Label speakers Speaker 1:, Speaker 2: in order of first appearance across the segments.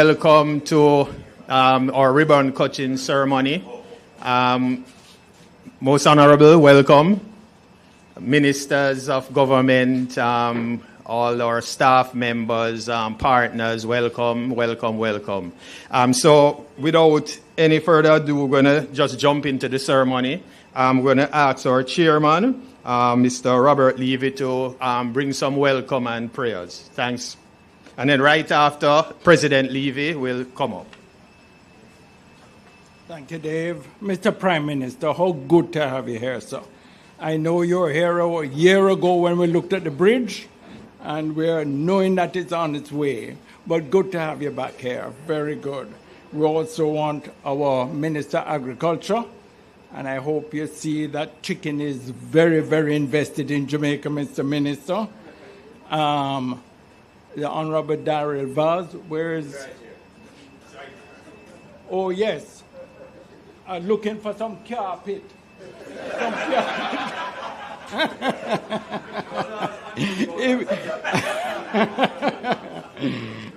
Speaker 1: Welcome to our ribbon cutting ceremony. Most Honourable, welcome. Ministers of government, all our staff members, partners, welcome, welcome, welcome. So without any further ado, we're going to just jump into the ceremony. I'm going to ask our chairman, Mr. Robert Levy, to bring some welcome and prayers. Thanks. And then right after, President Levy will come up.
Speaker 2: Thank you, Dave. Mr. Prime Minister, how good to have you here, sir. I know you were here a year ago when we looked at the bridge, and we're knowing that it's on its way. But good to have you back here. Very good. We also want our Minister of Agriculture, and I hope you see that chicken is very, very invested in Jamaica, Mr. Minister. The Honourable Darrell Vaz, where is... Oh, yes. Looking for some carpet. Some carpet.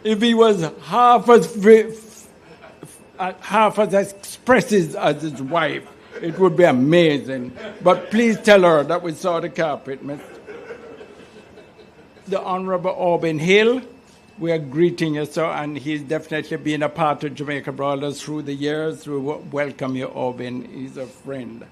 Speaker 2: If he was half as expressive as his wife, it would be amazing. But please tell her that we saw the carpet, Mr. The Honourable Aubin Hill, we are greeting you, sir, and he's definitely been a part of Jamaica Broilers through the years. We welcome you, Aubin. He's a friend.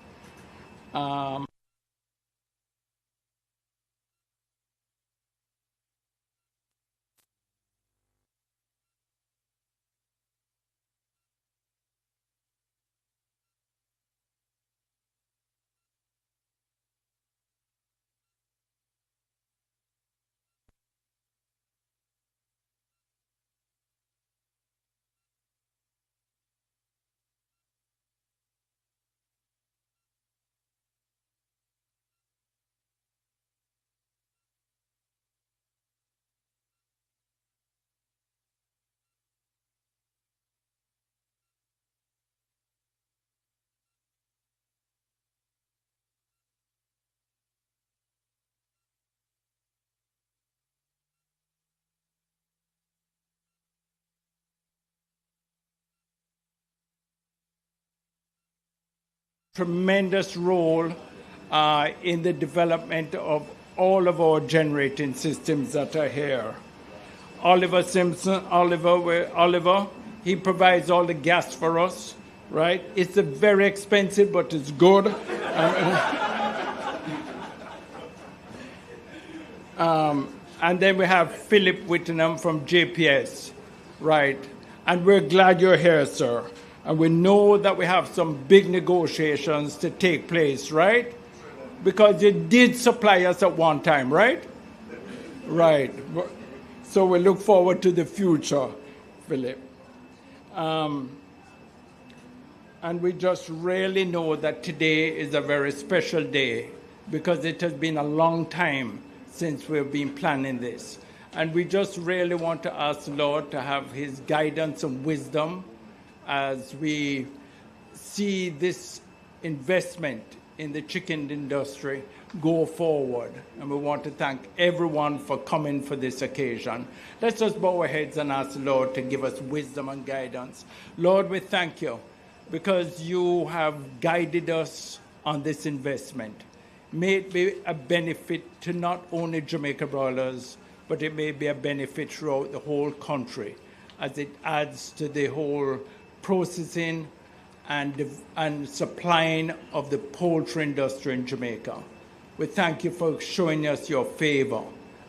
Speaker 2: Tremendous role in the development of all of our generating systems that are here. Oliver Simpson, Oliver, he provides all the gas for us, right? It's very expensive, but it's good. And then we have Philip Whittingham from JPS, right? And we're glad you're here, sir. And we know that we have some big negotiations to take place, right? Because you did supply us at one time, right? Right. So we look forward to the future, Philip. And we just really know that today is a very special day because it has been a long time since we've been planning this. And we just really want to ask the Lord to have his guidance and wisdom as we see this investment in the chicken industry go forward. And we want to thank everyone for coming for this occasion. Let's just bow our heads and ask the Lord to give us wisdom and guidance. Lord, we thank you because you have guided us on this investment. May it be a benefit to not only Jamaica Broilers, but it may be a benefit throughout the whole country as it adds to the whole processing and supplying of the poultry industry in Jamaica. We thank you for showing us your favor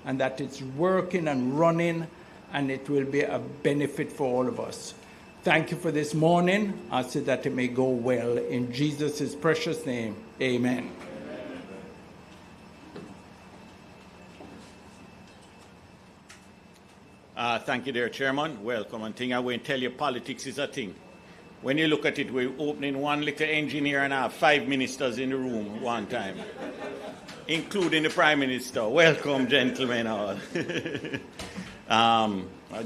Speaker 2: and that it's working and running and it will be a benefit for all of us. Thank you for this morning. I say that it may go well. In Jesus' precious name, amen.
Speaker 3: Thank you, dear Chairman. Welcome. And thing I will tell you, politics is a thing. When you look at it, we're opening one little engineer and I have 5 ministers in the room one time, including the Prime Minister. Welcome, gentlemen all.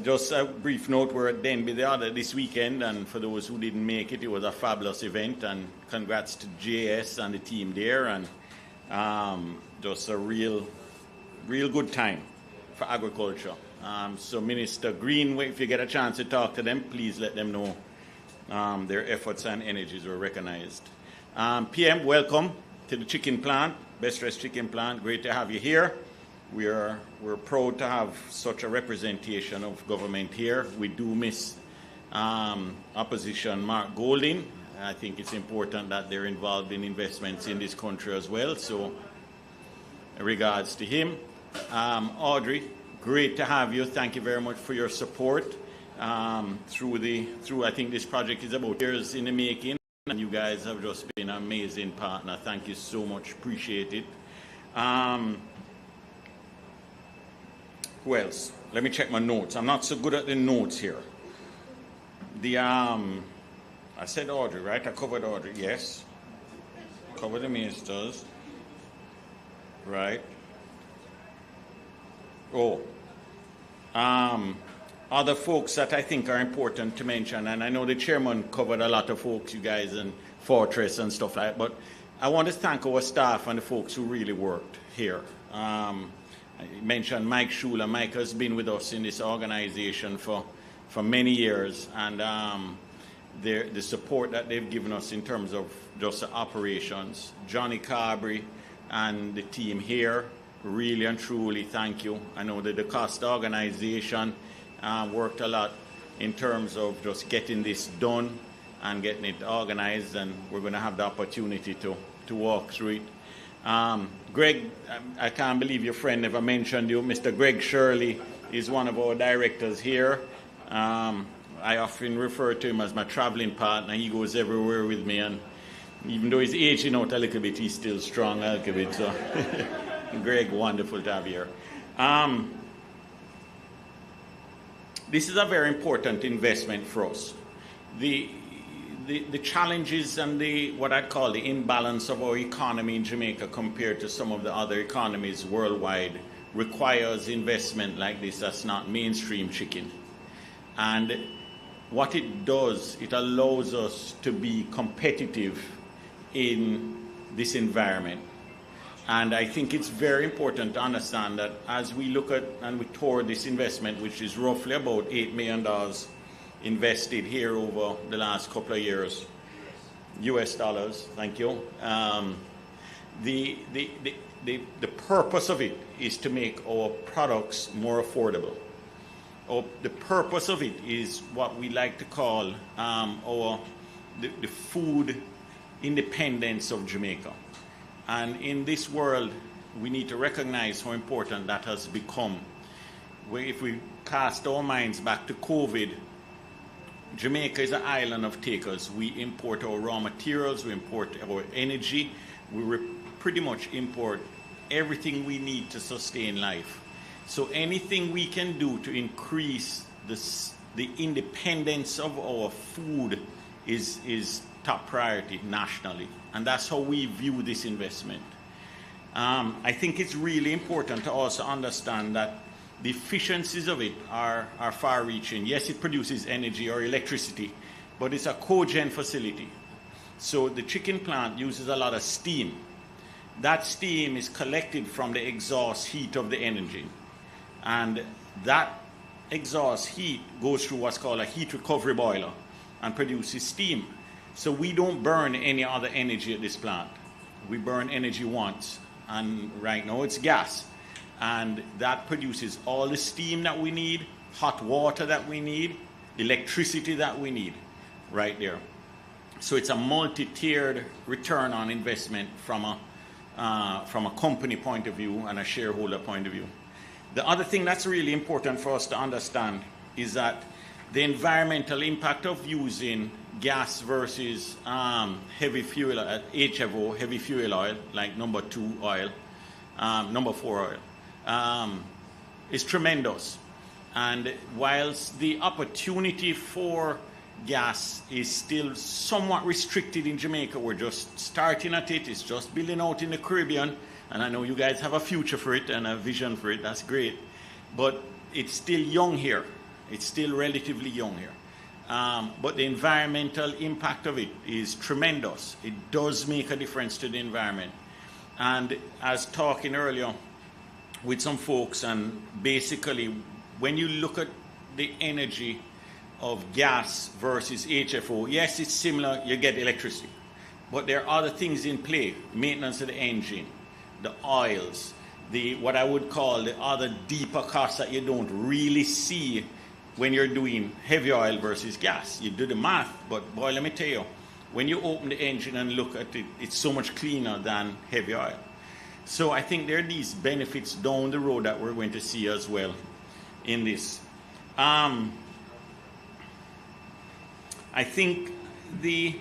Speaker 3: Just a brief note, we're at Denby this weekend, and for those who didn't make it, it was a fabulous event, and congrats to JS and the team there, and just a real good time. for agriculture. So Minister Greenway, if you get a chance to talk to them, please let them know their efforts and energies were recognized. PM, welcome to the chicken plant, Best Dressed Chicken Plant. Great to have you here. We're proud to have such a representation of government here. We do miss opposition Mark Golding. I think it's important that they're involved in investments in this country as well. So, in regards to him, Audrey, great to have you. Thank you very much for your support through. I think this project is about years in the making, and you guys have just been an amazing partner. Thank you so much. Appreciate it. Who else? Let me check my notes. I'm not so good at the notes here. I said Audrey, right? I covered Audrey, yes. Covered the ministers. Right. Oh. Other folks that I think are important to mention, and I know the chairman covered a lot of folks, you guys, and Fortress and stuff like that, but I want to thank our staff and the folks who really worked here. I mentioned Mike Schuler. Mike has been with us in this organization for many years, and the support that they've given us in terms of just the operations. Johnny Carberry and the team here, really and truly thank you. I know that the Costa organization worked a lot in terms of just getting this done and getting it organized, and we're going to have the opportunity to walk through it. Greg, I can't believe your friend never mentioned you. Mr. Greg Shirley is one of our directors here. I often refer to him as my traveling partner. He goes everywhere with me, and even though he's aging out a little bit, he's still strong a little bit. So, Greg, wonderful to have you here. This is a very important investment for us. The challenges and what I call the imbalance of our economy in Jamaica compared to some of the other economies worldwide requires investment like this that's not mainstream chicken. And what it does, it allows us to be competitive in this environment. And I think it's very important to understand that as we look at and we tour this investment, which is roughly about $8 million invested here over the last couple of years, US dollars, thank you. The purpose of it is to make our products more affordable. The purpose of it is what we like to call the food independence of Jamaica. And in this world, we need to recognize how important that has become. If we cast our minds back to COVID, Jamaica is an island of takers. We import our raw materials, we import our energy, we pretty much import everything we need to sustain life. So anything we can do to increase the independence of our food is top priority nationally. And that's how we view this investment. I think it's really important to also understand that the efficiencies of it are far-reaching. Yes, it produces energy or electricity, but it's a cogen facility. So the chicken plant uses a lot of steam. That steam is collected from the exhaust heat of the engine. And that exhaust heat goes through what's called a heat recovery boiler and produces steam. So we don't burn any other energy at this plant. We burn energy once, and right now it's gas. And that produces all the steam that we need, hot water that we need, electricity that we need, right there. So it's a multi-tiered return on investment from a company point of view and a shareholder point of view. The other thing that's really important for us to understand is that the environmental impact of using gas versus heavy fuel, HFO, heavy fuel oil, like number 2 oil, number 4 oil, is tremendous. And whilst the opportunity for gas is still somewhat restricted in Jamaica, we're just starting at it, it's just building out in the Caribbean, and I know you guys have a future for it and a vision for it, that's great, but it's still young here. It's still relatively young here. But the environmental impact of it is tremendous. It does make a difference to the environment. And as talking earlier, with some folks, and basically, when you look at the energy of gas versus HFO, yes, it's similar, you get electricity. But there are other things in play: maintenance of the engine, the oils, what I would call the other deeper costs that you don't really see when you're doing heavy oil versus gas. You do the math, but boy, let me tell you, when you open the engine and look at it, it's so much cleaner than heavy oil. So I think there are these benefits down the road that we're going to see as well in this. I think the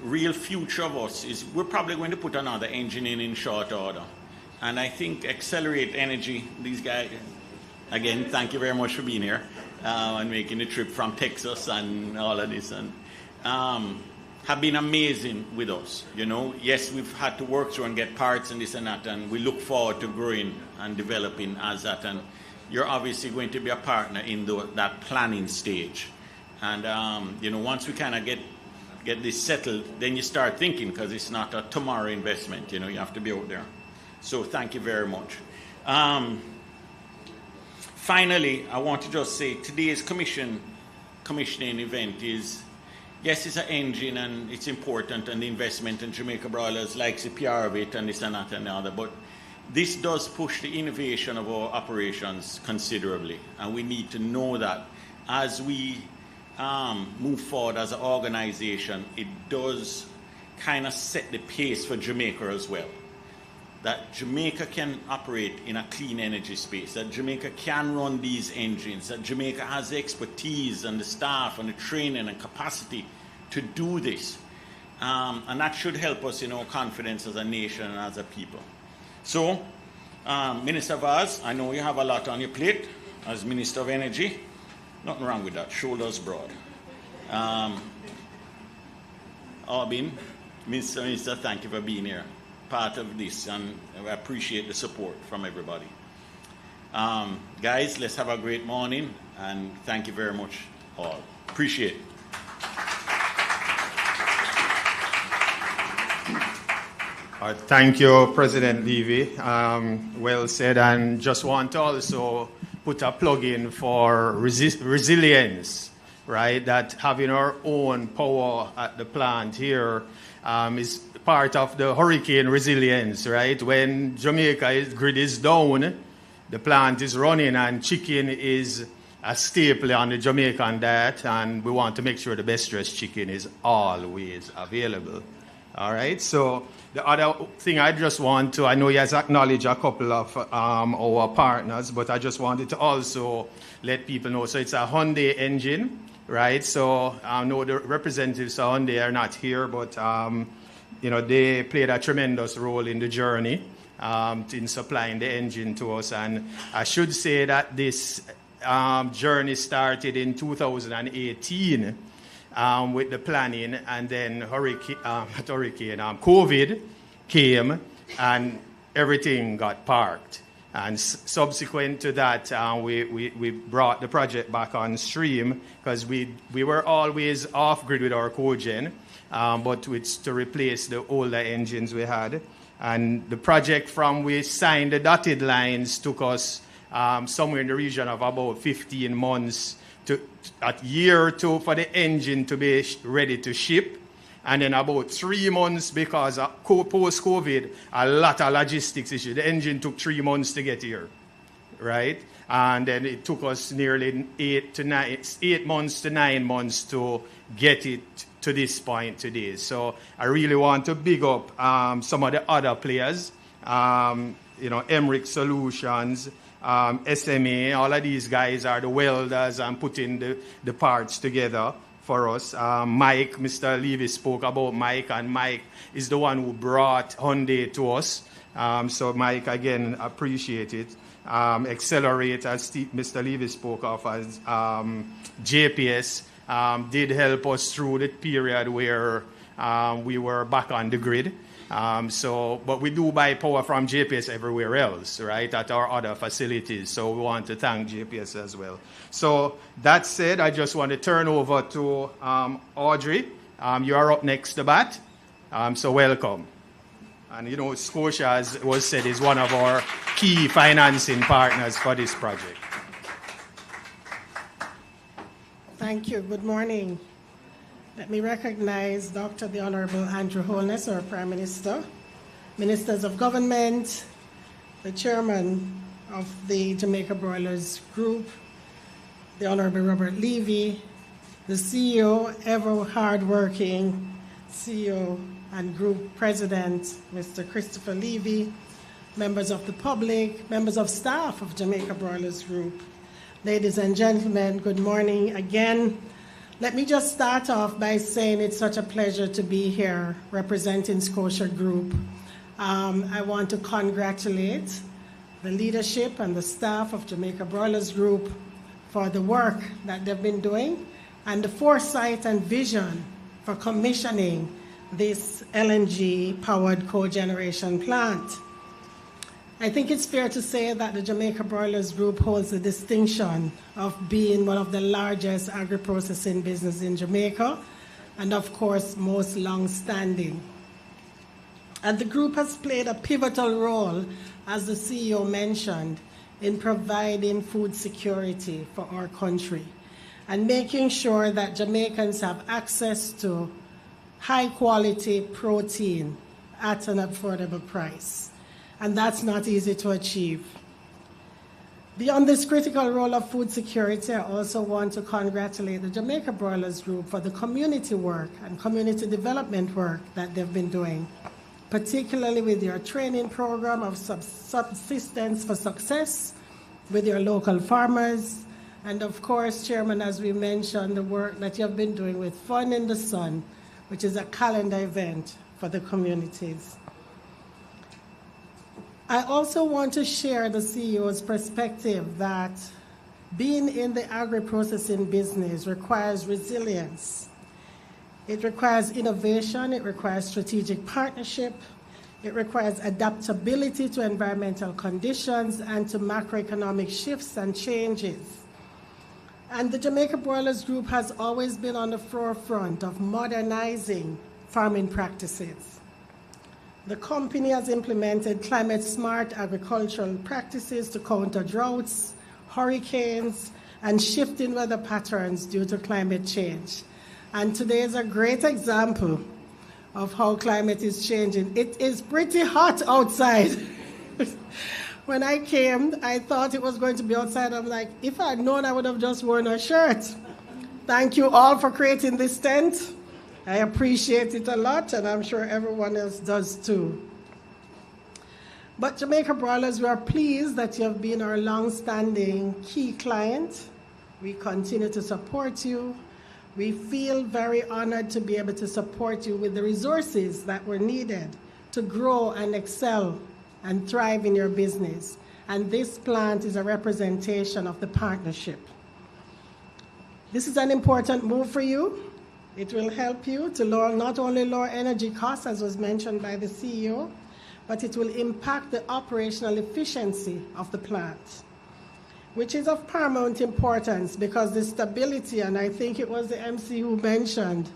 Speaker 3: real future of us is we're probably going to put another engine in short order. And I think Excelerate Energy, these guys, again, thank you very much for being here and making the trip from Texas and all of this. And have been amazing with us. You know, yes, we've had to work through and get parts and this and that, and we look forward to growing and developing as that. And you're obviously going to be a partner in that planning stage. And you know, once we kind of get this settled, then you start thinking, because it's not a tomorrow investment. You know, you have to be out there. So thank you very much. Finally, I want to just say today's commissioning event is, yes, it's an engine and it's important, and the investment in Jamaica Broilers likes the PR of it and this and that and the other, but this does push the innovation of our operations considerably, and we need to know that as we move forward as an organization, it does kind of set the pace for Jamaica as well. That Jamaica can operate in a clean energy space, that Jamaica can run these engines, that Jamaica has the expertise and the staff and the training and capacity to do this. And that should help us in our confidence as a nation and as a people. So, Minister Vaz, I know you have a lot on your plate as Minister of Energy. Nothing wrong with that, shoulders broad. Albin, Minister, thank you for being here, part of this, and I appreciate the support from everybody. Guys, let's have a great morning, and thank you very much all. Appreciate it.
Speaker 1: Thank you, President Levy. Well said, and just want to also put a plug in for resilience, right? That having our own power at the plant here is part of the hurricane resilience, right? When Jamaica's grid is down, the plant is running, and chicken is a staple on the Jamaican diet, and we want to make sure the best dressed chicken is always available. All right, so the other thing I just want to, I know he has acknowledged a couple of our partners, but I just wanted to also let people know. So it's a Hyundai engine, right? So I know the representatives of Hyundai are not here, but you know, they played a tremendous role in the journey in supplying the engine to us. And I should say that this journey started in 2018. With the planning, and then COVID came and everything got parked. And subsequent to that, we brought the project back on stream because we were always off grid with our cogen, but to replace the older engines we had. And the project from we signed the dotted lines took us somewhere in the region of about 15 months a year or two for the engine to be ready to ship, and then about 3 months because of post-COVID, a lot of logistics issues. The engine took 3 months to get here, right? And then it took us nearly 8 months to 9 months to get it to this point today. So I really want to big up some of the other players, you know, Emmerich Solutions, SMA, all of these guys are the welders and putting the parts together for us. Mike, Mr. Levy spoke about Mike, and Mike is the one who brought Hyundai to us. So Mike, again, appreciate it. Excelerate, as Mr. Levy spoke of, as JPS, did help us through the period where we were back on the grid. But we do buy power from JPS everywhere else, right, at our other facilities. So we want to thank JPS as well. So that said, I just want to turn over to Audrey. You are up next to bat. So welcome. And you know, Scotia, as was said, is one of our key financing partners for this project.
Speaker 4: Thank you. Good morning. Let me recognize Dr. the Honourable Andrew Holness, our Prime Minister, Ministers of Government, the Chairman of the Jamaica Broilers Group, the Honourable Robert Levy, the CEO, ever hardworking CEO and Group President, Mr. Christopher Levy, members of the public, members of staff of Jamaica Broilers Group. Ladies and gentlemen, good morning again. Let me just start off by saying it's such a pleasure to be here representing Scotia Group. I want to congratulate the leadership and the staff of Jamaica Broilers Group for the work that they've been doing and the foresight and vision for commissioning this LNG-powered cogeneration plant. I think it's fair to say that the Jamaica Broilers Group holds the distinction of being one of the largest agri-processing businesses in Jamaica and, of course, most long-standing. And the group has played a pivotal role, as the CEO mentioned, in providing food security for our country and making sure that Jamaicans have access to high-quality protein at an affordable price. And that's not easy to achieve. Beyond this critical role of food security, I also want to congratulate the Jamaica Broilers Group for the community work and community development work that they've been doing, particularly with your training program of Subsistence for Success, with your local farmers, and of course, Chairman, as we mentioned, the work that you've been doing with Fun in the Sun, which is a calendar event for the communities. I also want to share the CEO's perspective that being in the agri-processing business requires resilience. It requires innovation, it requires strategic partnership, it requires adaptability to environmental conditions and to macroeconomic shifts and changes. And the Jamaica Broilers Group has always been on the forefront of modernizing farming practices. The company has implemented climate-smart agricultural practices to counter droughts, hurricanes, and shifting weather patterns due to climate change. And today is a great example of how climate is changing. It is pretty hot outside. When I came, I thought it was going to be outside. I'm like, if I'd known, I would have just worn a shirt. Thank you all for creating this tent. I appreciate it a lot, and I'm sure everyone else does too. But Jamaica Broilers, we are pleased that you have been our long-standing key client. We continue to support you. We feel very honored to be able to support you with the resources that were needed to grow and excel and thrive in your business. And this plant is a representation of the partnership. This is an important move for you. It will help you to not only lower energy costs, as was mentioned by the CEO, but it will impact the operational efficiency of the plant, which is of paramount importance because the stability, and I think it was the MC who mentioned,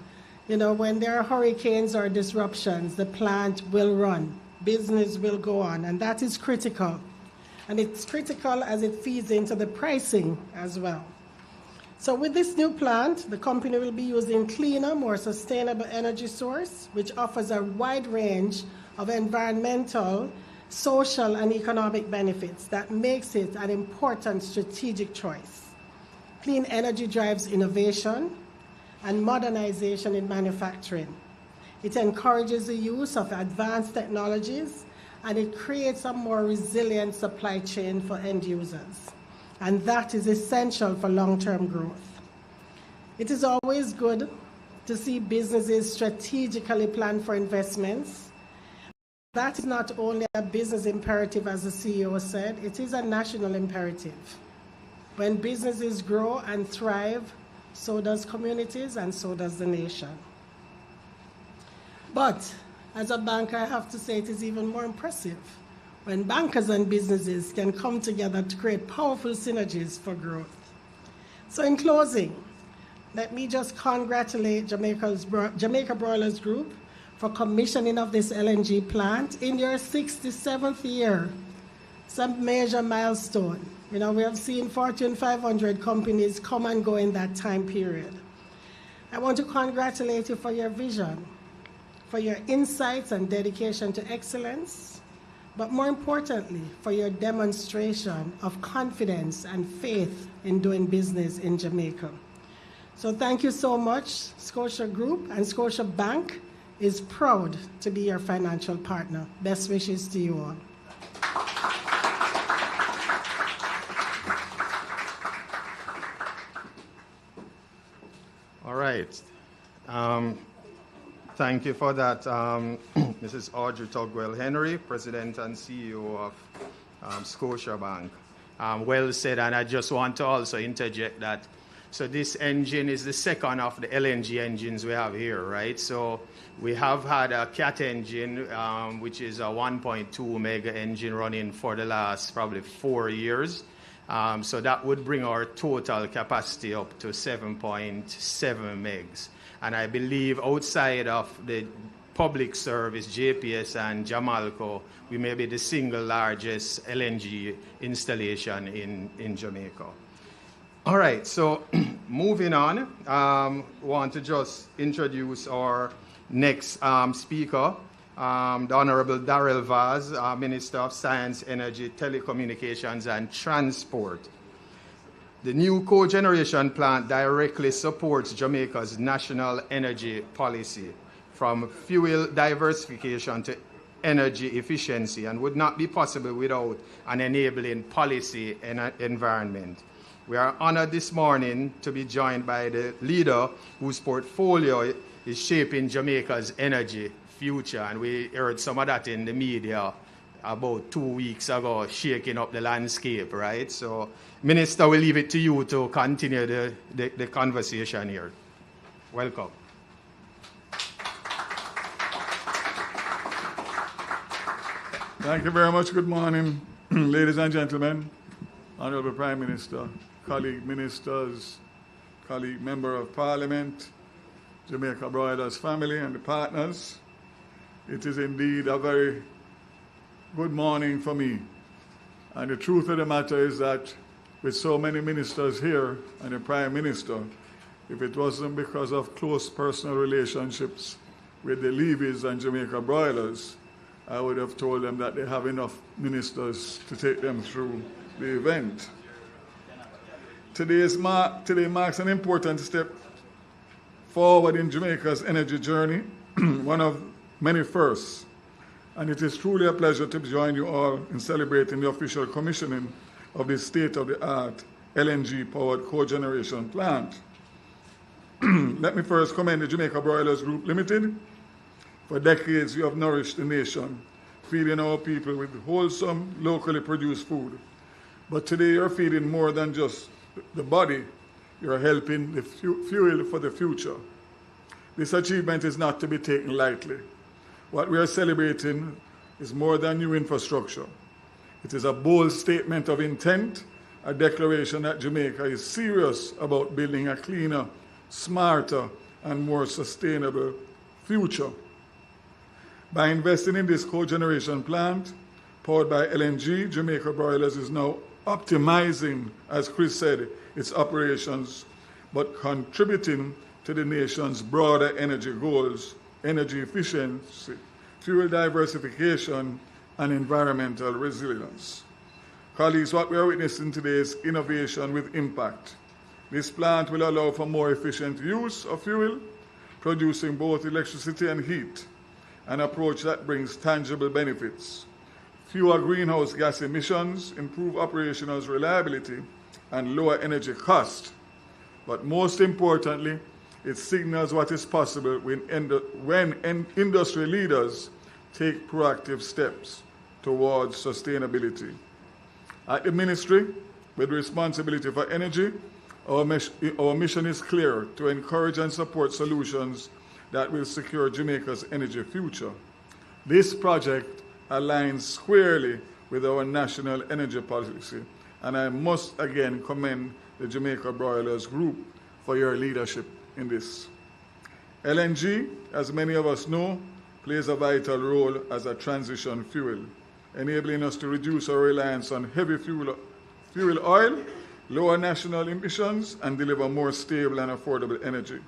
Speaker 4: when there are hurricanes or disruptions, the plant will run, business will go on, and that is critical. And it's critical as it feeds into the pricing as well. So with this new plant, the company will be using cleaner, more sustainable energy source, which offers a wide range of environmental, social, and economic benefits that makes it an important strategic choice. Clean energy drives innovation and modernization in manufacturing. It encourages the use of advanced technologies, and it creates a more resilient supply chain for end users. And that is essential for long-term growth. It is always good to see businesses strategically plan for investments. That is not only a business imperative, as the CEO said, it is a national imperative. When businesses grow and thrive, so does communities and so does the nation. But as a banker, I have to say it is even more impressive when bankers and businesses can come together to create powerful synergies for growth. So in closing, let me just congratulate Jamaica Broilers Group for commissioning of this LNG plant in your 67th year. Some major milestone. You know, we have seen Fortune 500 companies come and go in that time period. I want to congratulate you for your vision, for your insights and dedication to excellence, but more importantly, for your demonstration of confidence and faith in doing business in Jamaica. So thank you so much. Scotia Group and Scotiabank is proud to be your financial partner. Best wishes to you all.
Speaker 1: All right. Thank you for that, Mrs. Audrey Tugwell Henry, President and CEO of Scotiabank. Well said, and I just want to also interject that. So this engine is the second of the LNG engines we have here, right? So we have had a CAT engine, which is a 1.2 mega engine running for the last probably 4 years. So that would bring our total capacity up to 7.7 megs. And I believe outside of the public service, JPS and Jamalco, we may be the single largest LNG installation in Jamaica. All right, so moving on, want to just introduce our next speaker, the Honourable Darrell Vaz, Minister of Science, Energy, Telecommunications and Transport. The new cogeneration plant directly supports Jamaica's national energy policy, from fuel diversification to energy efficiency, and would not be possible without an enabling policy and environment. We are honored this morning to be joined by the leader whose portfolio is shaping Jamaica's energy future, and we heard some of that in the media about 2 weeks ago, shaking up the landscape, right? So, Minister, we'll leave it to you to continue the conversation here. Welcome.
Speaker 5: Thank you very much. Good morning, ladies and gentlemen, Honourable Prime Minister, colleague ministers, colleague Member of Parliament, Jamaica Broilers family and the partners. It is indeed a very good morning for me. And the truth of the matter is that with so many ministers here and the Prime Minister, if it wasn't because of close personal relationships with the Levies and Jamaica Broilers, I would have told them that they have enough ministers to take them through the event. Today marks an important step forward in Jamaica's energy journey, one of many firsts. And it is truly a pleasure to join you all in celebrating the official commissioning of this state-of-the-art LNG-powered cogeneration plant. Let me first commend the Jamaica Broilers Group Limited. For decades, you have nourished the nation, feeding our people with wholesome, locally produced food. But today, you're feeding more than just the body. You're helping the fuel for the future. This achievement is not to be taken lightly. What we are celebrating is more than new infrastructure. It is a bold statement of intent, a declaration that Jamaica is serious about building a cleaner, smarter, and more sustainable future. By investing in this cogeneration plant, powered by LNG, Jamaica Broilers is now optimizing, as Chris said, its operations, but contributing to the nation's broader energy goals, energy efficiency, fuel diversification, and environmental resilience. Colleagues, what we are witnessing today is innovation with impact. This plant will allow for more efficient use of fuel, producing both electricity and heat, an approach that brings tangible benefits. Fewer greenhouse gas emissions, improved operational reliability, and lower energy cost. But most importantly, it signals what is possible when industry leaders take proactive steps towards sustainability. At the Ministry, with responsibility for energy, our mission is clear: to encourage and support solutions that will secure Jamaica's energy future. This project aligns squarely with our national energy policy, and I must again commend the Jamaica Broilers Group for your leadership in this. LNG, as many of us know, plays a vital role as a transition fuel, enabling us to reduce our reliance on heavy fuel oil, lower national emissions, and deliver more stable and affordable energy.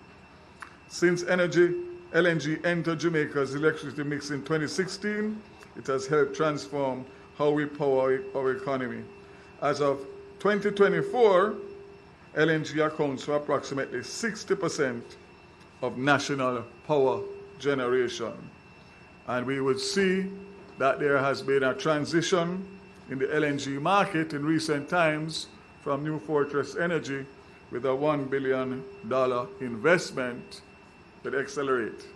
Speaker 5: Since LNG entered Jamaica's electricity mix in 2016, it has helped transform how we power our economy. As of 2024, LNG accounts for approximately 60% of national power generation. And we would see that there has been a transition in the LNG market in recent times from New Fortress Energy with a $1 billion investment with Excelerate.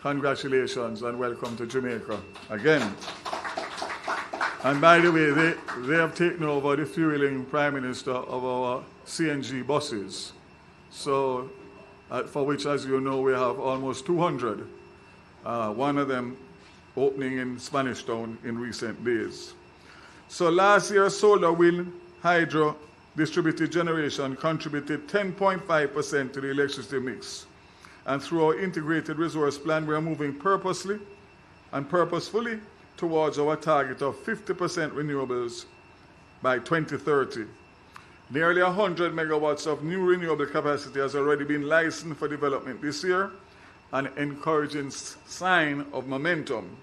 Speaker 5: Congratulations and welcome to Jamaica again. And by the way, they have taken over the fueling Prime Minister of our CNG buses. So, for which, as you know, we have almost 200. One of them opening in Spanish Town in recent days. So last year, solar, wind, hydro, distributed generation contributed 10.5% to the electricity mix. And through our integrated resource plan, we are moving purposely and purposefully towards our target of 50% renewables by 2030. Nearly 100 megawatts of new renewable capacity has already been licensed for development this year, an encouraging sign of momentum.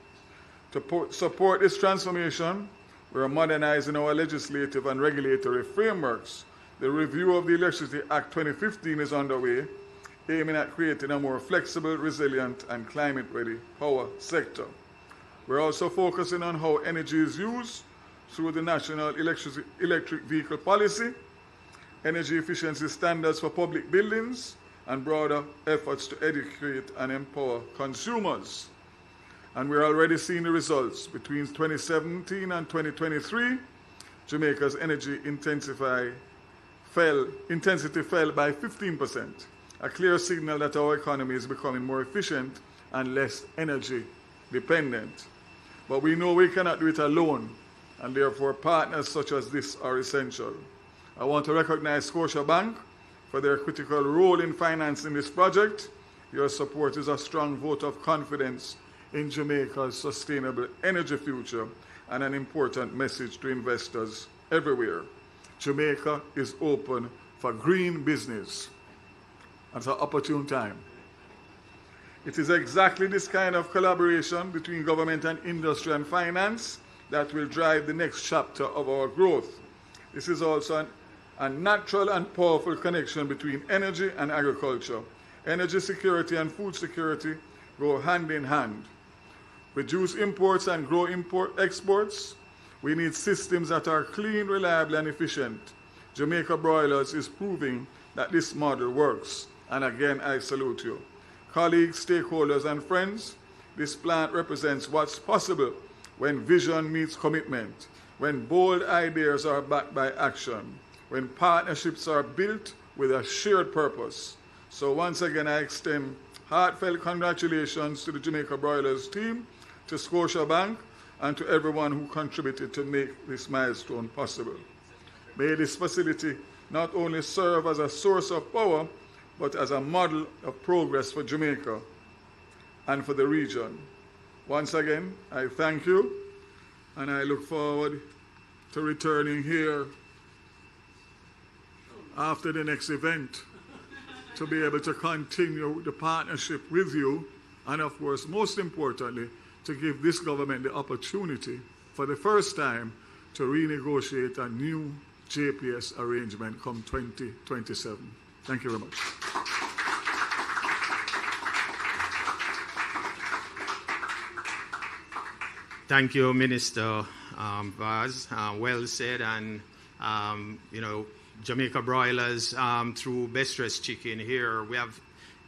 Speaker 5: To support this transformation, we are modernizing our legislative and regulatory frameworks. The review of the Electricity Act 2015 is underway, aiming at creating a more flexible, resilient, and climate-ready power sector. We're also focusing on how energy is used through the National Electric Vehicle Policy, energy efficiency standards for public buildings, and broader efforts to educate and empower consumers. And we're already seeing the results. Between 2017 and 2023, Jamaica's energy intensity fell by 15%, a clear signal that our economy is becoming more efficient and less energy dependent. But we know we cannot do it alone, and therefore partners such as this are essential. I want to recognize Scotiabank for their critical role in financing this project. Your support is a strong vote of confidence in Jamaica's sustainable energy future and an important message to investors everywhere. Jamaica is open for green business. It's an opportune time. It is exactly this kind of collaboration between government and industry and finance that will drive the next chapter of our growth. This is also a natural and powerful connection between energy and agriculture. Energy security and food security go hand in hand. Reduce imports and grow exports. We need systems that are clean, reliable, and efficient. Jamaica Broilers is proving that this model works. And again, I salute you. Colleagues, stakeholders, and friends, this plant represents what's possible when vision meets commitment, when bold ideas are backed by action, when partnerships are built with a shared purpose. So once again, I extend heartfelt congratulations to the Jamaica Broilers team, to Scotiabank, and to everyone who contributed to make this milestone possible. May this facility not only serve as a source of power, but as a model of progress for Jamaica and for the region. Once again, I thank you, and I look forward to returning here after the next event to be able to continue the partnership with you, and of course, most importantly, to give this government the opportunity for the first time to renegotiate a new JPS arrangement come 2027. Thank you very much.
Speaker 1: Thank you, Minister Vaz. Well said. And, Jamaica Broilers, through Best Dressed Chicken here, we have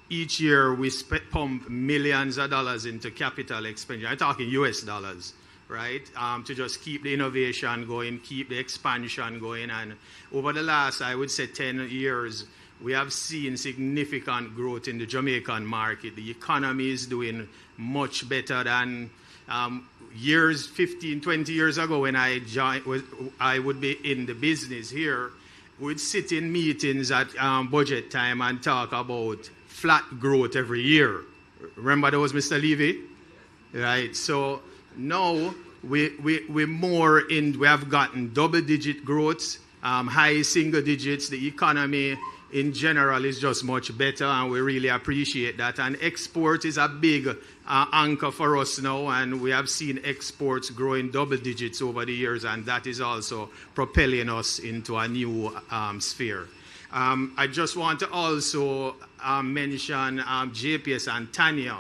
Speaker 1: each year we pump millions of dollars into capital expenditure. I'm talking US dollars, right? To just keep the innovation going, keep the expansion going. And over the last, I would say, 10 years, we have seen significant growth in the Jamaican market. The economy is doing much better than 15, 20 years ago when I would be in the business here. We'd sit in meetings at budget time and talk about flat growth every year. Remember those, Mr. Levy? right? So now we have gotten double-digit growth, high single digits. The economy in general is just much better, and we really appreciate that. And export is a big anchor for us now, and we have seen exports growing double digits over the years, and that is also propelling us into a new sphere. I just want to also mention JPS and Tanya,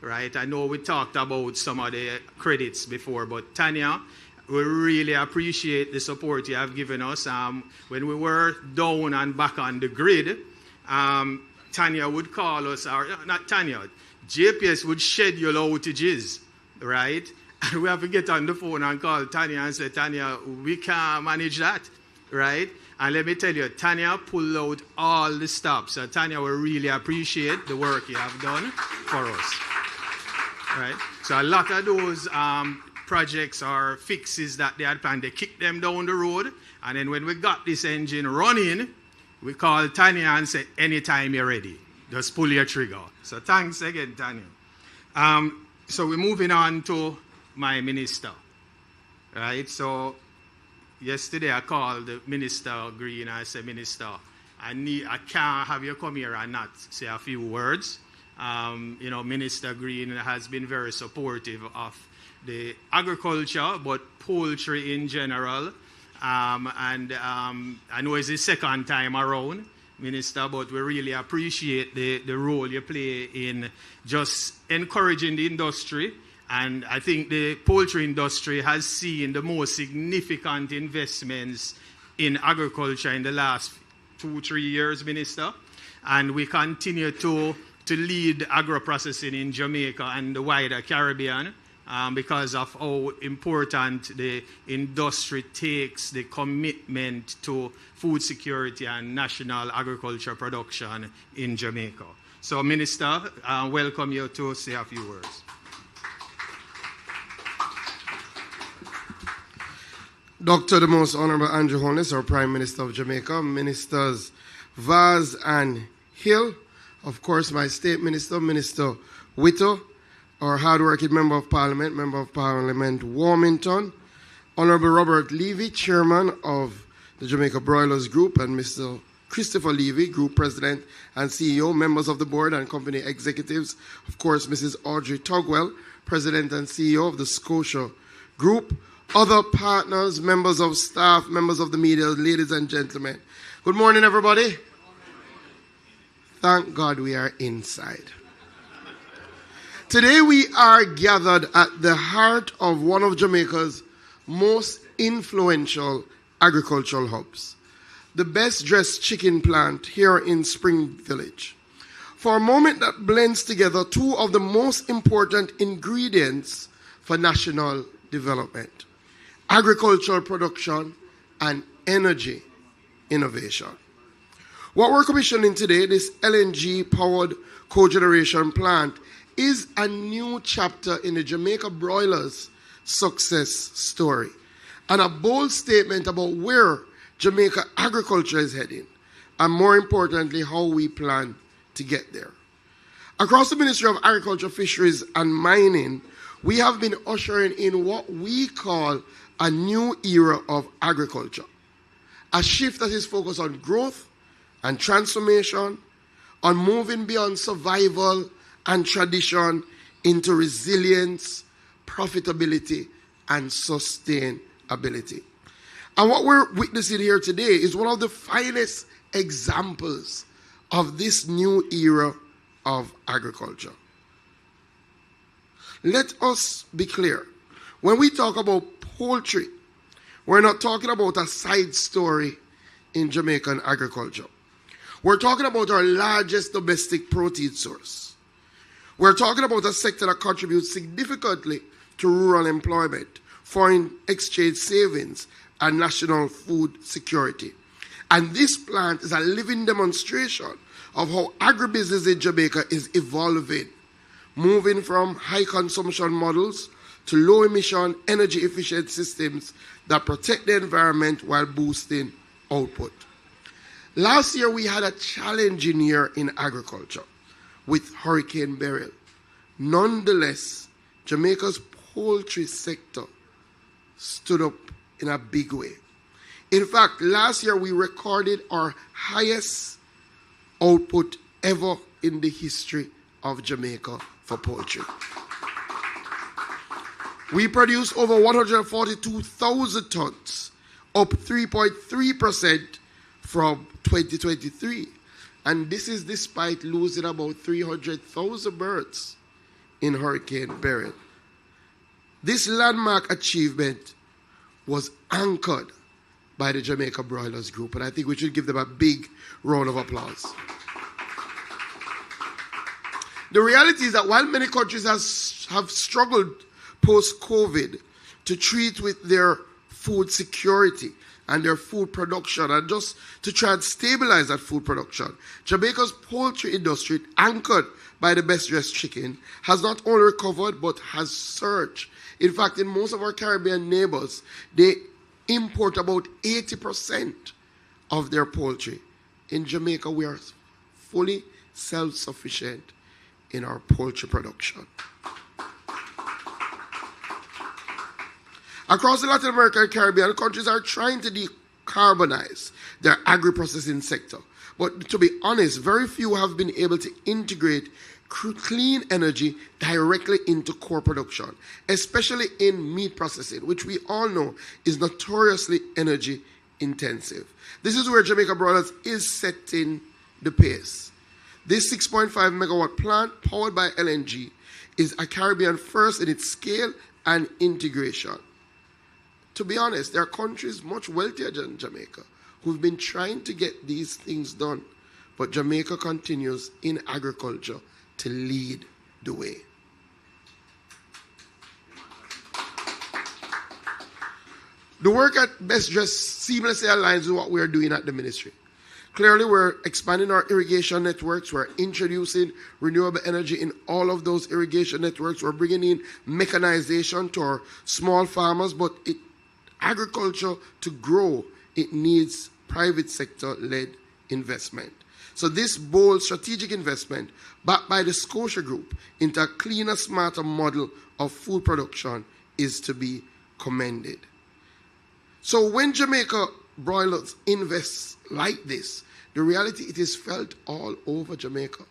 Speaker 1: right? I know we talked about some of the credits before, but Tanya, we really appreciate the support you have given us. When we were down and back on the grid, Tanya would call us, or not Tanya, JPS would schedule outages, right? And we have to get on the phone and call Tanya and say, Tanya, we can't manage that, right? And let me tell you, Tanya pulled out all the stops. So Tanya, we really appreciate the work you have done for us, right? So a lot of those projects or fixes that they had planned, they kicked them down the road. And then when we got this engine running, we called Tanya and said, anytime you're ready, just pull your trigger. So thanks again, Tanya. So we're moving on to my minister, right? So yesterday I called the Minister Green. I said, Minister, I can't have you come here and not say a few words. Minister Green has been very supportive of the agriculture, but poultry in general. I know it's the second time around, Minister, but we really appreciate the role you play in just encouraging the industry. And I think the poultry industry has seen the most significant investments in agriculture in the last 2-3 years, Minister. And we continue to lead agro-processing in Jamaica and the wider Caribbean. Because of how important the industry takes the commitment to food security and national agriculture production in Jamaica. So, Minister, welcome you to say a few words.
Speaker 6: Dr. the Most Honourable Andrew Holness, our Prime Minister of Jamaica, Ministers Vaz and Hill, of course, my State Minister, Minister Whittle, our hard-working Member of Parliament, Warmington, Honourable Robert Levy, Chairman of the Jamaica Broilers Group, and Mr. Christopher Levy, Group President and CEO, members of the board and company executives, of course, Mrs. Audrey Tugwell, President and CEO of the Scotia Group, other partners, members of staff, members of the media, ladies and gentlemen. Good morning, everybody. Thank God we are inside. Today we are gathered at the heart of one of Jamaica's most influential agricultural hubs, the Best Dressed Chicken Plant here in Spring Village, for a moment that blends together two of the most important ingredients for national development: agricultural production and energy innovation. What we're commissioning today, this LNG-powered cogeneration plant, is a new chapter in the Jamaica Broilers' success story and a bold statement about where Jamaica agriculture is heading, and more importantly, how we plan to get there. Across the Ministry of Agriculture, Fisheries and Mining, we have been ushering in what we call a new era of agriculture, a shift that is focused on growth and transformation, on moving beyond survival and tradition into resilience, profitability, and sustainability. And what we're witnessing here today is one of the finest examples of this new era of agriculture. Let us be clear. When we talk about poultry, we're not talking about a side story in Jamaican agriculture. We're talking about our largest domestic protein source. We're talking about a sector that contributes significantly to rural employment, foreign exchange savings, and national food security. And this plant is a living demonstration of how agribusiness in Jamaica is evolving, moving from high consumption models to low emission, energy efficient systems that protect the environment while boosting output. Last year we had a challenging year in agriculture with Hurricane Beryl. Nonetheless, Jamaica's poultry sector stood up in a big way. In fact, last year we recorded our highest output ever in the history of Jamaica for poultry. We produced over 142,000 tons, up 3.3% from 2023. And this is despite losing about 300,000 birds in Hurricane Beryl. This landmark achievement was anchored by the Jamaica Broilers Group, and I think we should give them a big round of applause. The reality is that while many countries have struggled post-COVID to treat with their food security and their food production and just to try and stabilize that food production, Jamaica's poultry industry, anchored by the best dressed chicken, has not only recovered but has surged. In fact, in most of our Caribbean neighbors, they import about 80% of their poultry. In Jamaica, we are fully self-sufficient in our poultry production. Across the Latin America and Caribbean, countries are trying to decarbonize their agri-processing sector. But to be honest, very few have been able to integrate clean energy directly into core production, especially in meat processing, which we all know is notoriously energy intensive. This is where Jamaica Broilers is setting the pace. This 6.5 megawatt plant powered by LNG is a Caribbean first in its scale and integration. To be honest, there are countries much wealthier than Jamaica who've been trying to get these things done, but Jamaica continues in agriculture to lead the way. The work at Best Dress seamlessly aligns with what we are doing at the ministry. Clearly, we're expanding our irrigation networks. We're introducing renewable energy in all of those irrigation networks. We're bringing in mechanization to our small farmers, but agriculture to grow, it needs private sector-led investment. So this bold strategic investment backed by the Scotia Group into a cleaner, smarter model of food production is to be commended. So when Jamaica Broilers invests like this, the reality it is felt all over Jamaica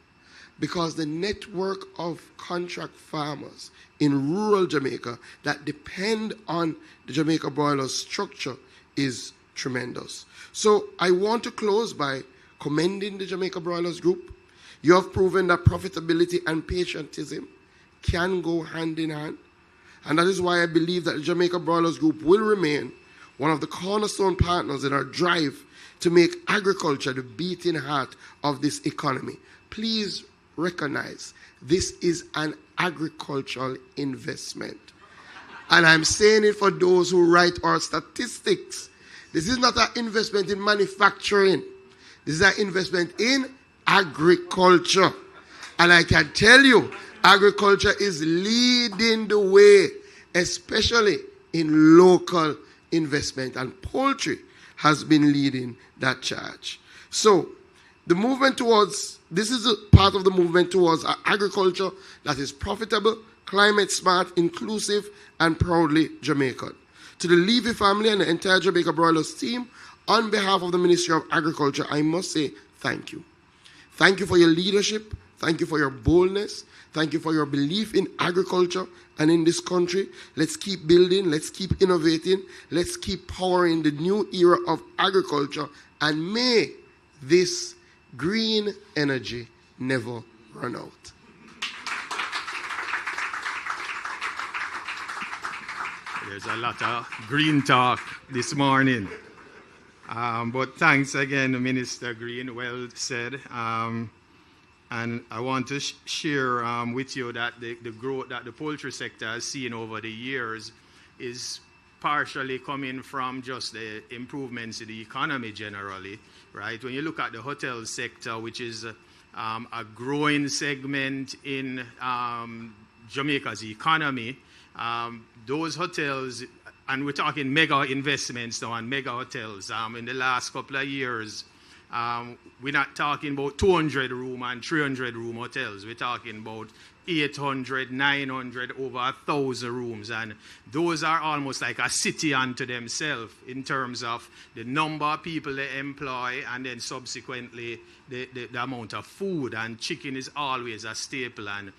Speaker 6: because the network of contract farmers in rural Jamaica that depend on the Jamaica Broilers structure is tremendous. So I want to close by commending the Jamaica Broilers Group. You have proven that profitability and patriotism can go hand in hand. And that is why I believe that the Jamaica Broilers Group will remain one of the cornerstone partners in our drive to make agriculture the beating heart of this economy. Please recognize this is an agricultural investment. And I'm saying it for those who write our statistics. This is not an investment in manufacturing. This is an investment in agriculture. And I can tell you, agriculture is leading the way, especially in local investment. And poultry has been leading that charge. So the movement towards, this is a part of the movement towards agriculture that is profitable, climate smart, inclusive, and proudly Jamaican. To the Levy family and the entire Jamaica Broilers team, on behalf of the Ministry of Agriculture, I must say thank you. Thank you for your leadership. Thank you for your boldness. Thank you for your belief in agriculture and in this country. Let's keep building. Let's keep innovating. Let's keep powering the new era of agriculture. And may this green energy never run out.
Speaker 1: There's a lot of green talk this morning. But thanks again, Minister Green. Well said. And I want to share with you that the growth that the poultry sector has seen over the years is partially coming from just the improvements in the economy generally, right? When you look at the hotel sector, which is a growing segment in Jamaica's economy, those hotels, and we're talking mega investments now and mega hotels, in the last couple of years, we're not talking about 200 room and 300 room hotels. We're talking about 800, 900, over 1,000 rooms. And those are almost like a city unto themselves in terms of the number of people they employ and then subsequently the amount of food. And chicken is always a staple. And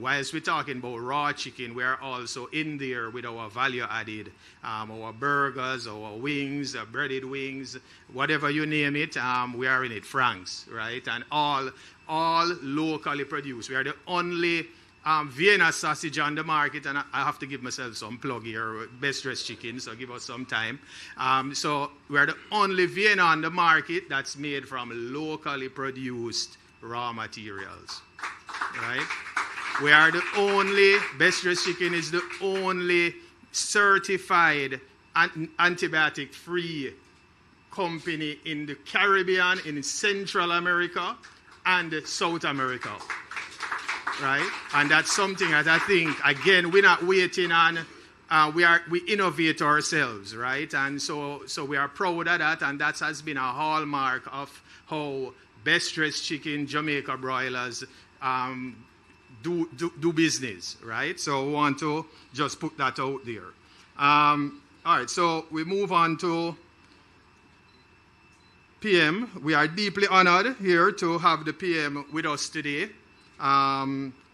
Speaker 1: whilst we're talking about raw chicken, we are also in there with our value added, our burgers, our wings, breaded wings, whatever you name it, we are in it, franks, right? And all locally produced. We are the only Vienna sausage on the market, and I have to give myself some plug here, best dressed chicken, so give us some time. So we are the only Vienna on the market that's made from locally produced raw materials, right? We are the only, best dressed chicken is the only certified antibiotic-free company in the Caribbean, in Central America, and South America, right? And that's something that I think, again, we're not waiting on, we innovate ourselves, right? And so we are proud of that, and that has been a hallmark of how Best Dressed Chicken, Jamaica Broilers do business, right? So we want to just put that out there. All right, so we move on to PM. We are deeply honored here to have the PM with us today.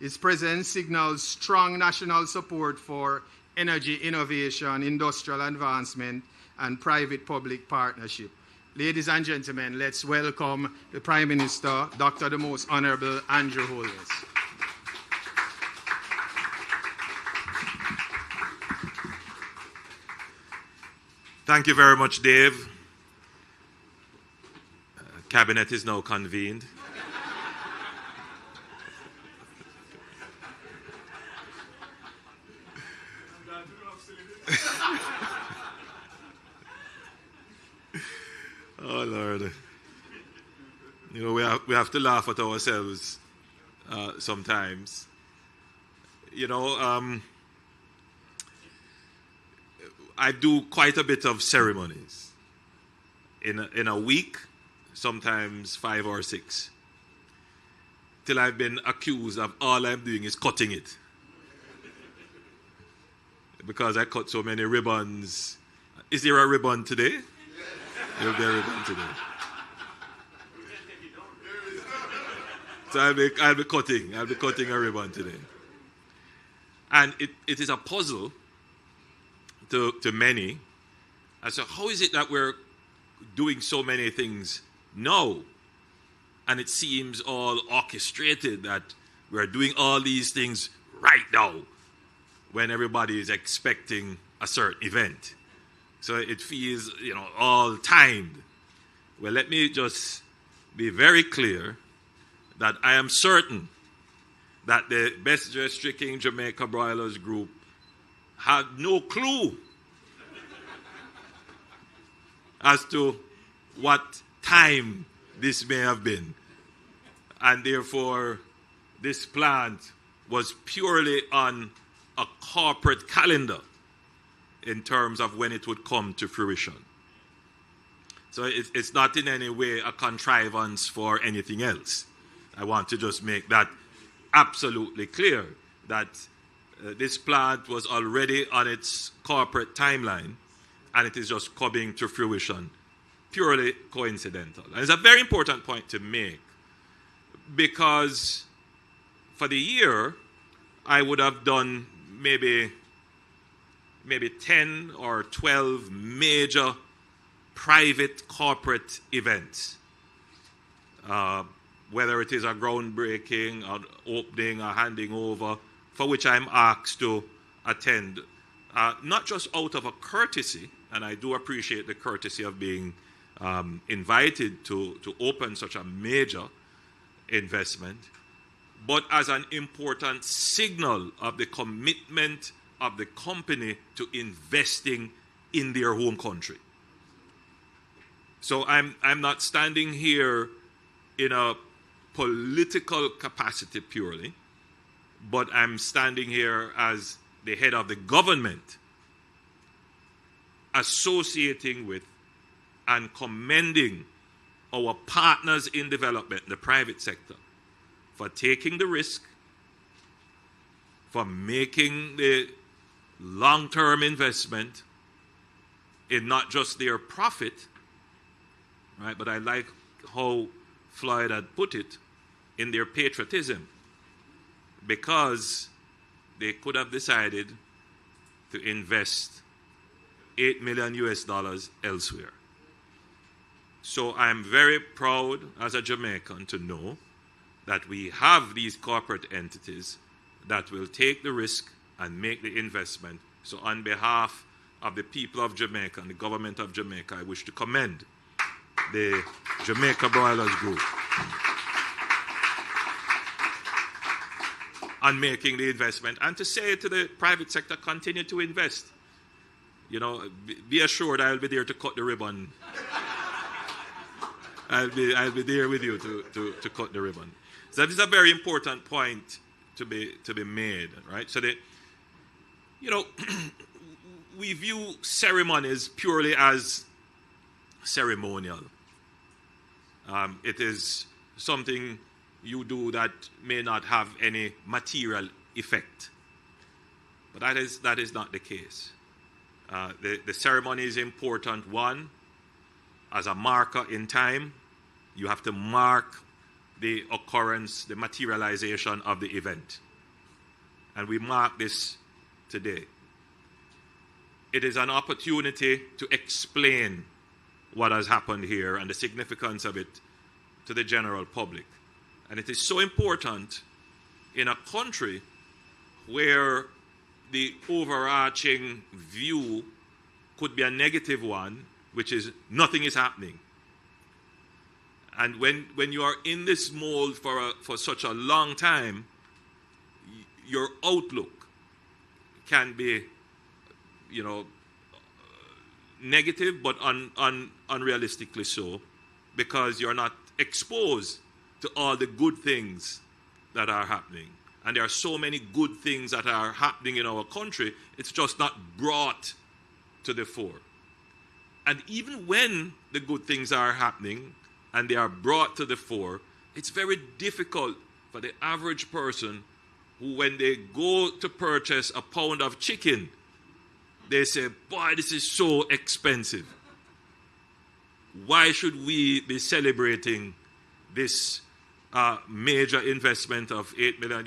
Speaker 1: His presence signals strong national support for energy innovation, industrial advancement, and private-public partnership. Ladies and gentlemen, let's welcome the Prime Minister, Dr. the Most Honourable Andrew Holness.
Speaker 7: Thank you very much, Dave. Cabinet is now convened. Oh, Lord. You know, we have to laugh at ourselves sometimes. You know, I do quite a bit of ceremonies. In a week, sometimes 5 or 6. Till I've been accused of all I'm doing is cutting it. Because I cut so many ribbons. Is there a ribbon today? There'll be a ribbon today. So I'll be cutting a ribbon today. And it is a puzzle to many. And so how is it that we're doing so many things now? And it seems all orchestrated that we're doing all these things right now when everybody is expecting a certain event. So it feels, you know, all timed. Well, let me just be very clear that I am certain that the Best Dressed Chicken Jamaica Broilers Group had no clue as to what time this may have been. And therefore, this plant was purely on a corporate calendar in terms of when it would come to fruition. So it's not in any way a contrivance for anything else. I want to just make that absolutely clear, that this plant was already on its corporate timeline and it is just coming to fruition, purely coincidental. And it's a very important point to make, because for the year, I would have done maybe 10 or 12 major private corporate events, whether it is a groundbreaking, an opening, a handing over, for which I'm asked to attend, not just out of a courtesy, and I do appreciate the courtesy of being invited to open such a major investment, but as an important signal of the commitment of the company to investing in their home country. So I'm not standing here in a political capacity purely, but I'm standing here as the head of the government, associating with and commending our partners in development, the private sector, for taking the risk, for making the long-term investment in not just their profit, right, but I like how Floyd had put it, in their patriotism, because they could have decided to invest $8 million elsewhere. So I'm very proud as a Jamaican to know that we have these corporate entities that will take the risk and make the investment. So on behalf of the people of Jamaica and the government of Jamaica, I wish to commend the Jamaica Broilers Group on making the investment, and to say to the private sector, continue to invest. You know, be assured I'll be there to cut the ribbon. I'll be there with you to cut the ribbon. So that is a very important point to be made, right? So that, you know, we view ceremonies purely as ceremonial. It is something you do that may not have any material effect. But that is not the case. The ceremony is important, one, as a marker in time. You have to mark the occurrence, the materialization of the event. And we mark this today. It is an opportunity to explain what has happened here and the significance of it to the general public. And it is so important in a country where the overarching view could be a negative one, which is nothing is happening. And when you are in this mold for such a long time, your outlook can be, you know, negative, but unrealistically so, because you're not exposed to all the good things that are happening. And there are so many good things that are happening in our country, it's just not brought to the fore. And even when the good things are happening and they are brought to the fore, it's very difficult for the average person who, when they go to purchase a pound of chicken, they say, boy, this is so expensive. Why should we be celebrating this major investment of $8 million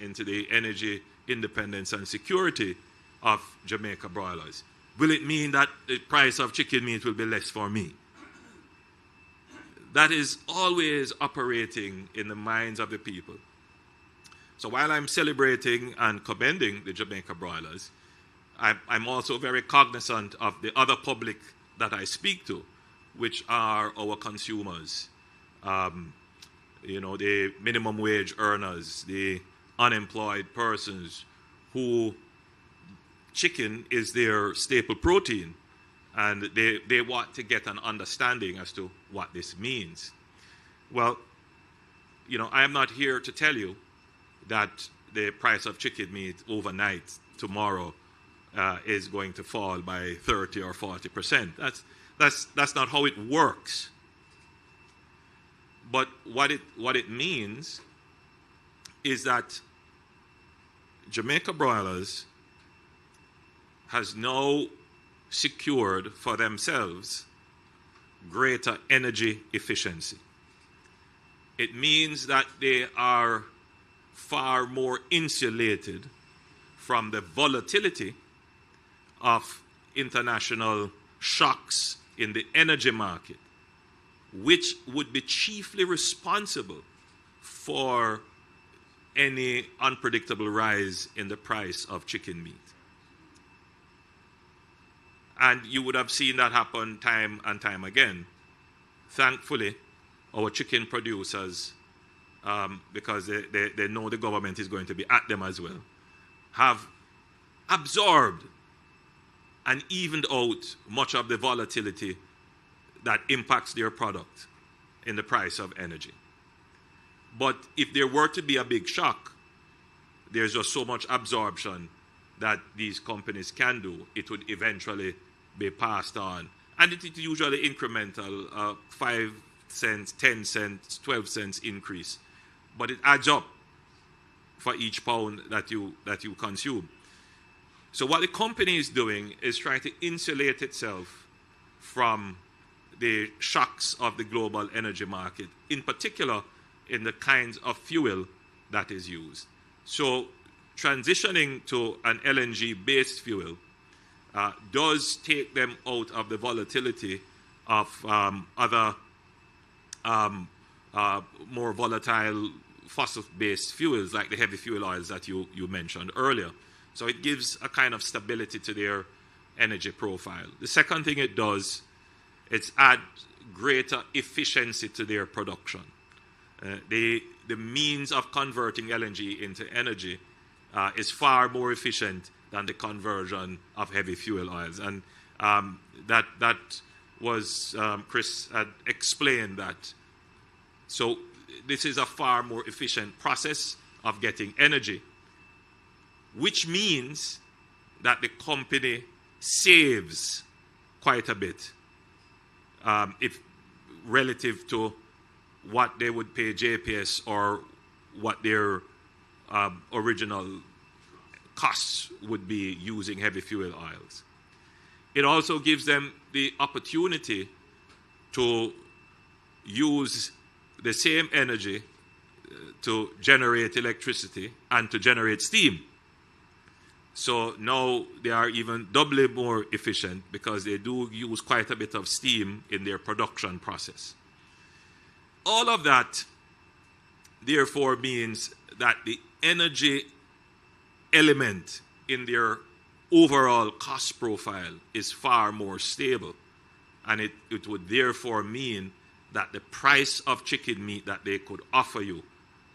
Speaker 7: into the energy independence and security of Jamaica Broilers? Will it mean that the price of chicken meat will be less for me? That is always operating in the minds of the people. So while I'm celebrating and commending the Jamaica Broilers, I'm also very cognizant of the other public that I speak to, which are our consumers. You know, the minimum wage earners, the unemployed persons who chicken is their staple protein, and they want to get an understanding as to what this means. Well, you know, I am not here to tell you that the price of chicken meat overnight tomorrow is going to fall by 30 or 40%. That's not how it works. But what it means is that Jamaica Broilers has now secured for themselves greater energy efficiency. It means that they are far more insulated from the volatility of international shocks in the energy market, which would be chiefly responsible for any unpredictable rise in the price of chicken meat. And you would have seen that happen time and time again. Thankfully, our chicken producers, because they know the government is going to be at them as well, have absorbed and evened out much of the volatility that impacts their product in the price of energy. But if there were to be a big shock, there's just so much absorption that these companies can do. It would eventually be passed on. And it is usually incremental, 5 cents, 10 cents, 12 cents increase. But it adds up. for each pound that you consume. So what the company is doing is trying to insulate itself from the shocks of the global energy market, in particular in the kinds of fuel that is used. So transitioning to an LNG-based fuel does take them out of the volatility of other more volatile fossil-based fuels like the heavy fuel oils that you mentioned earlier. So it gives a kind of stability to their energy profile. The second thing it does, it's add greater efficiency to their production. The means of converting LNG into energy is far more efficient than the conversion of heavy fuel oils. And that was, Chris had explained that. So this is a far more efficient process of getting energy, which means that the company saves quite a bit if relative to what they would pay JPS or what their original costs would be using heavy fuel oils. It also gives them the opportunity to use the same energy to generate electricity and to generate steam. So now they are even doubly more efficient because they do use quite a bit of steam in their production process. All of that, therefore, means that the energy element in their overall cost profile is far more stable. And it would therefore mean that the price of chicken meat that they could offer you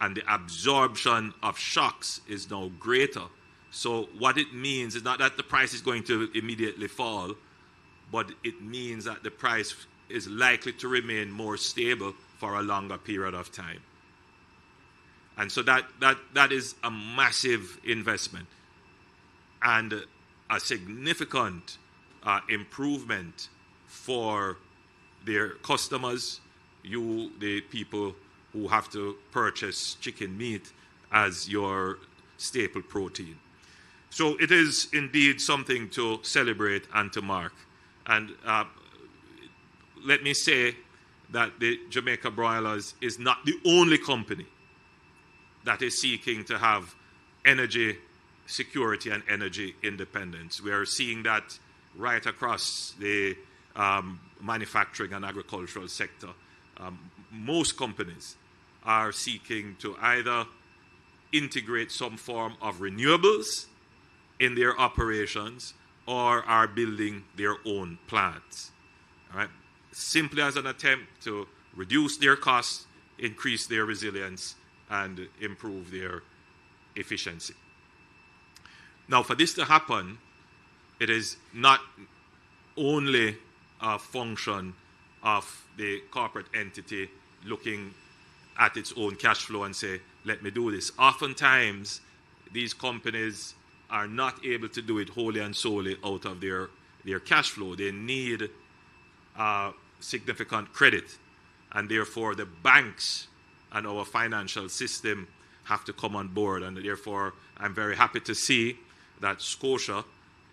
Speaker 7: and the absorption of shocks is now greater. So what it means is not that the price is going to immediately fall, but it means that the price is likely to remain more stable for a longer period of time. And so that is a massive investment and a significant improvement for their customers, the people who have to purchase chicken meat as your staple protein. So it is indeed something to celebrate and to mark. And let me say that the Jamaica Broilers is not the only company that is seeking to have energy security and energy independence. We are seeing that right across the manufacturing and agricultural sector. Most companies are seeking to either integrate some form of renewables in their operations or are building their own plants. All right? Simply as an attempt to reduce their costs, increase their resilience, and improve their efficiency. Now, for this to happen, it is not only a function of the corporate entity looking at its own cash flow and say, let me do this. Oftentimes, these companies are not able to do it wholly and solely out of their cash flow. They need significant credit, and therefore the banks and our financial system have to come on board. And therefore, I'm very happy to see that Scotia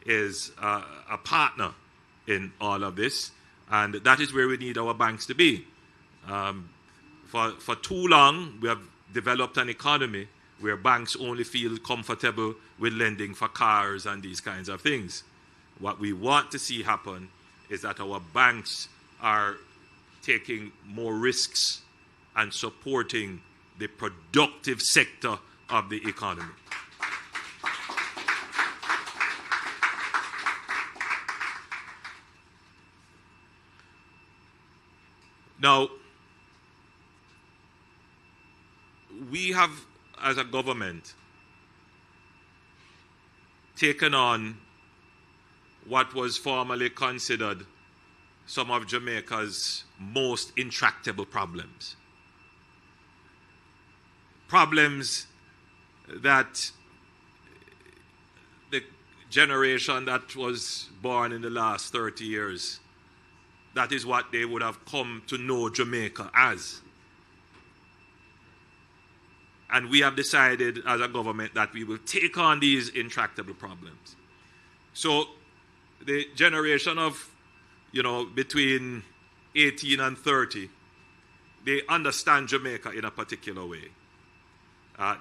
Speaker 7: is a partner in all of this, and that is where we need our banks to be. For too long, we have developed an economy where banks only feel comfortable with lending for cars and these kinds of things. What we want to see happen is that our banks are taking more risks and supporting the productive sector of the economy. Now, we have, as a government, taken on what was formerly considered some of Jamaica's most intractable problems. Problems that the generation that was born in the last 30 years, that is what they would have come to know Jamaica as. And we have decided as a government that we will take on these intractable problems. So the generation of, between 18 and 30, they understand Jamaica in a particular way.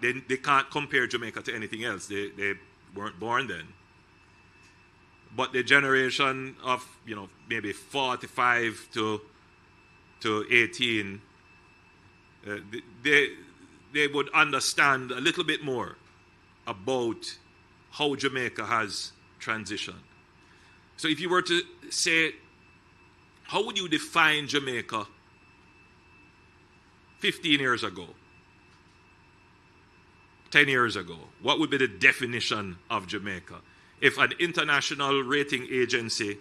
Speaker 7: They can't compare Jamaica to anything else. They weren't born then. But the generation of, maybe 45 to 18, they would understand a little bit more about how Jamaica has transitioned. So if you were to say, how would you define Jamaica 15 years ago, 10 years ago? What would be the definition of Jamaica? If an international rating agency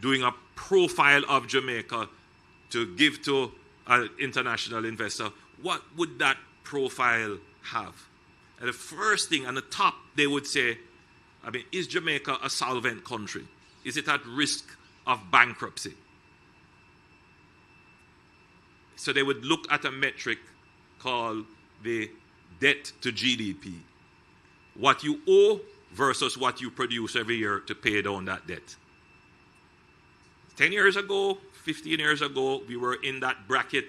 Speaker 7: doing a profile of Jamaica to give to an international investor, what would that profile have? And the first thing on the top, they would say, is Jamaica a solvent country? Is it at risk of bankruptcy? So they would look at a metric called the debt to GDP. What you owe versus what you produce every year to pay down that debt. 10 years ago, 15 years ago, we were in that bracket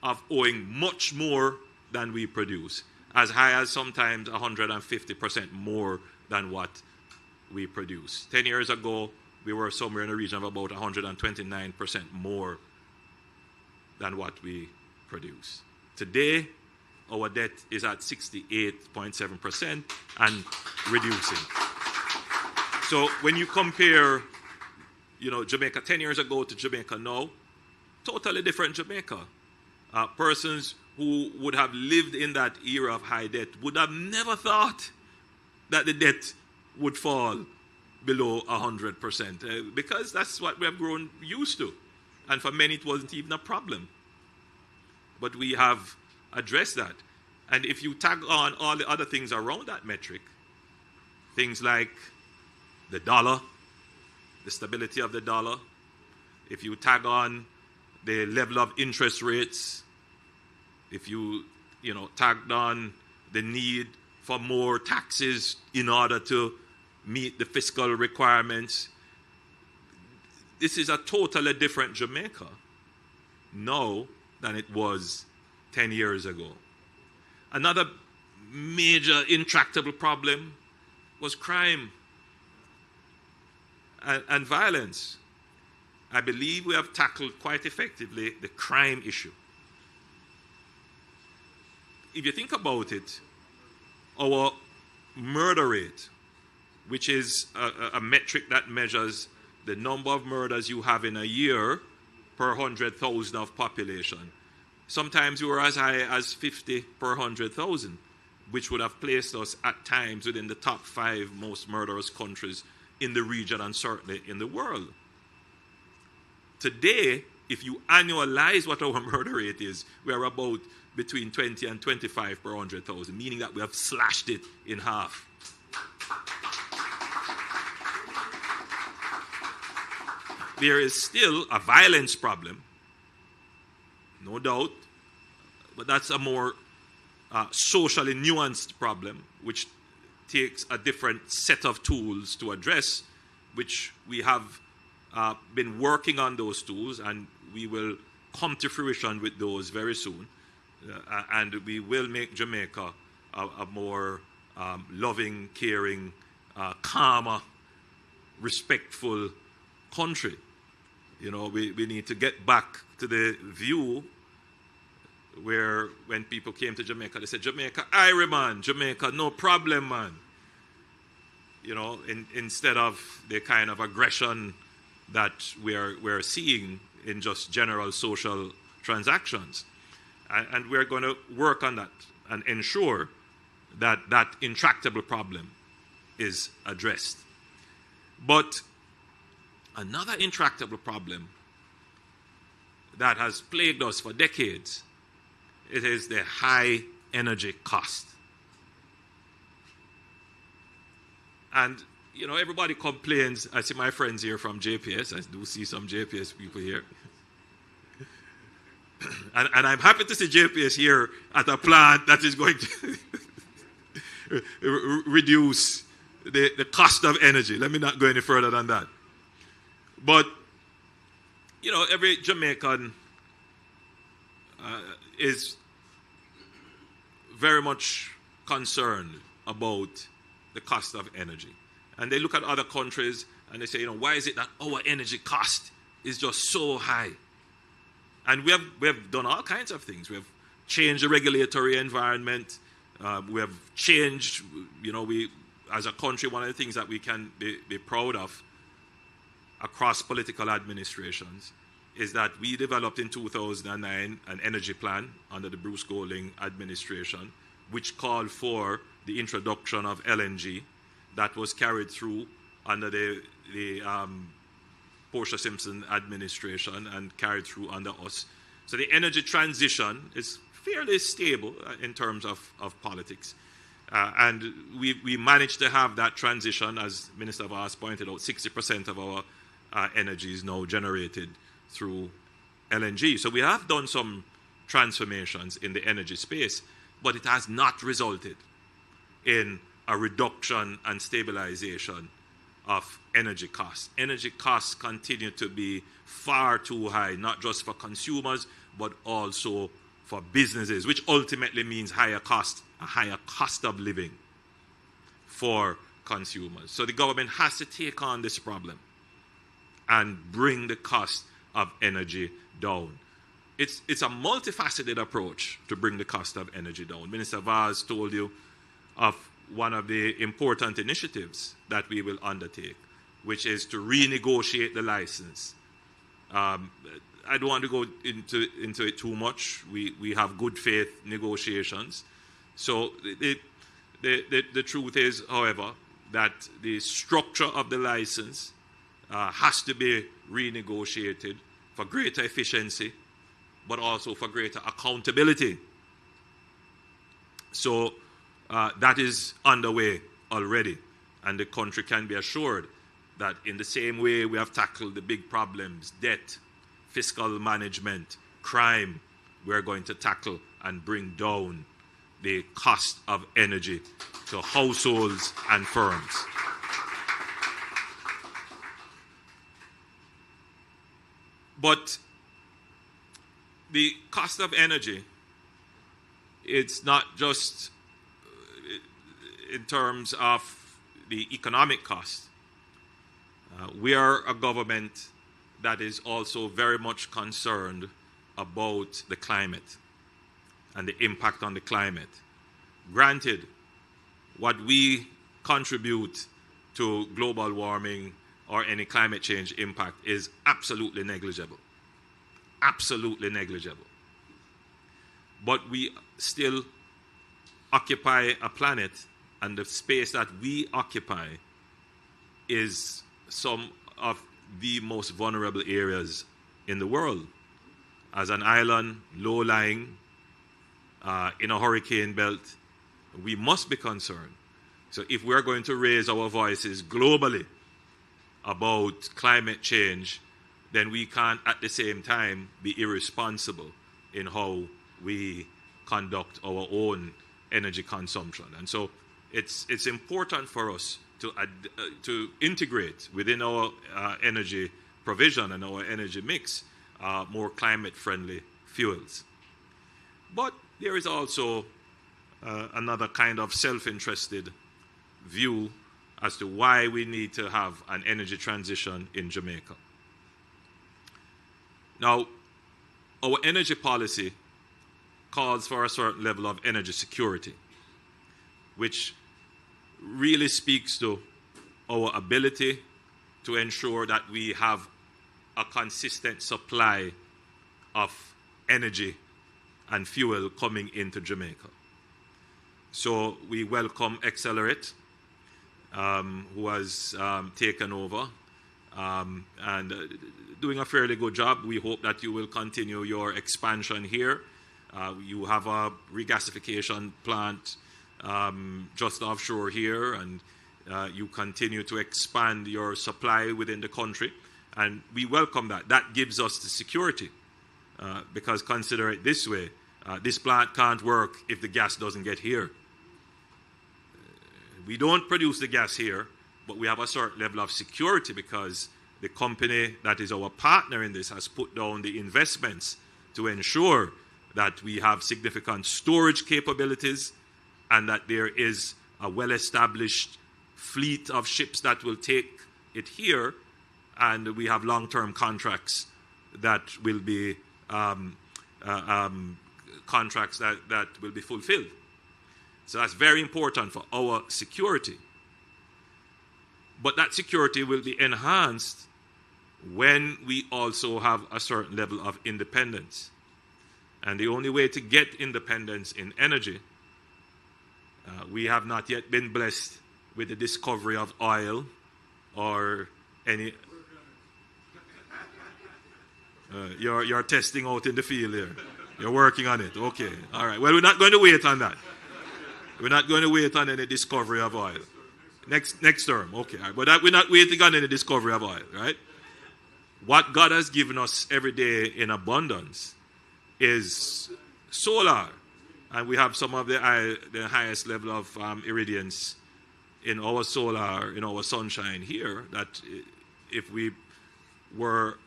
Speaker 7: of owing much more than we produce, as high as sometimes 150% more than what we produce. 10 years ago, we were somewhere in the region of about 129% more than what we produce. Today, our debt is at 68.7% and reducing. So when you compare, Jamaica 10 years ago to Jamaica now, totally different Jamaica. Persons who would have lived in that era of high debt would have never thought that the debt would fall below 100%, because that's what we have grown used to. And for many, it wasn't even a problem. But we have addressed that. And if you tag on all the other things around that metric, things like the dollar, the stability of the dollar, if you tag on the level of interest rates, if you, tagged on the need for more taxes in order to meet the fiscal requirements, this is a totally different Jamaica now than it was 10 years ago. Another major intractable problem was crime and violence. I believe we have tackled quite effectively the crime issue. If you think about it, our murder rate, which is a metric that measures the number of murders you have in a year per 100,000 of population. Sometimes we were as high as 50 per 100,000, which would have placed us at times within the top 5 most murderous countries in the region and certainly in the world. Today, if you annualize what our murder rate is, we are about between 20 and 25 per 100,000, meaning that we have slashed it in half. There is still a violence problem, no doubt, but that's a more socially nuanced problem, which takes a different set of tools to address, which we have been working on those tools, and we will come to fruition with those very soon. And we will make Jamaica a more loving, caring, calmer, respectful country. We need to get back to the view where when people came to Jamaica, they said, Jamaica, Irie, man. Jamaica, no problem, man. Instead of the kind of aggression that we're seeing in just general social transactions. And we're going to work on that and ensure that that intractable problem is addressed. But another intractable problem that has plagued us for decades, it is the high energy cost. And, everybody complains. I see my friends here from JPS. I do see some JPS people here. And I'm happy to see JPS here at a plant that is going to reduce the cost of energy. Let me not go any further than that. But, you know, every Jamaican is very much concerned about the cost of energy. And they look at other countries and they say, you know, why is it that our energy cost is just so high? And we have done all kinds of things. We have changed the regulatory environment. We have changed, you know, we, as a country, one of the things that we can be proud of across political administrations is that we developed in 2009 an energy plan under the Bruce Golding administration, which called for the introduction of LNG that was carried through under the Portia Simpson administration and carried through under us. So the energy transition is fairly stable in terms of politics. And we managed to have that transition, as Minister Vaz pointed out, 60% of our energy is now generated through LNG. So we have done some transformations in the energy space, but it has not resulted in a reduction and stabilization of energy costs. Energy costs continue to be far too high, not just for consumers, but also for businesses, which ultimately means higher cost, a higher cost of living for consumers. So the government has to take on this problem and bring the cost of energy down. It's a multifaceted approach to bring the cost of energy down. Minister Vaz told you of one of the important initiatives that we will undertake, which is to renegotiate the license. I don't want to go into it too much. We have good faith negotiations. So the truth is, however, that the structure of the license has to be renegotiated for greater efficiency, but also for greater accountability. So that is underway already, and the country can be assured that in the same way we have tackled the big problems, debt, fiscal management, crime, we're going to tackle and bring down the cost of energy to households and firms. But the cost of energy, it's not just in terms of the economic cost. We are a government that is also very much concerned about the climate and the impact on the climate. Granted, what we contribute to global warming or any climate change impact is absolutely negligible. Absolutely negligible. But we still occupy a planet, and the space that we occupy is some of the most vulnerable areas in the world. As an island, low-lying, in a hurricane belt, we must be concerned. So if we're going to raise our voices globally about climate change, then we can't at the same time be irresponsible in how we conduct our own energy consumption. And so it's important for us to integrate within our energy provision and our energy mix more climate-friendly fuels. But there is also another kind of self-interested view as to why we need to have an energy transition in Jamaica. Now, our energy policy calls for a certain level of energy security, which really speaks to our ability to ensure that we have a consistent supply of energy and fuel coming into Jamaica. So we welcome Excelerate, who has taken over and doing a fairly good job. We hope that you will continue your expansion here. You have a regasification plant just offshore here, and you continue to expand your supply within the country, and we welcome that. That gives us the security because consider it this way. This plant can't work if the gas doesn't get here. We don't produce the gas here, but we have a certain level of security because the company that is our partner in this has put down the investments to ensure that we have significant storage capabilities and that there is a well-established fleet of ships that will take it here, and we have long-term contracts that will be contracts that will be fulfilled. So that's very important for our security. But that security will be enhanced when we also have a certain level of independence. And the only way to get independence in energy, we have not yet been blessed with the discovery of oil or any... You're testing out in the field here. You're working on it. Okay. All right. Well, we're not going to wait on that. We're not going to wait on any discovery of oil. Next term. Okay. All right. But we're not waiting on any discovery of oil, right? What God has given us every day in abundance is solar. And we have some of the highest level of irradiance in our solar, in our sunshine here, that if we were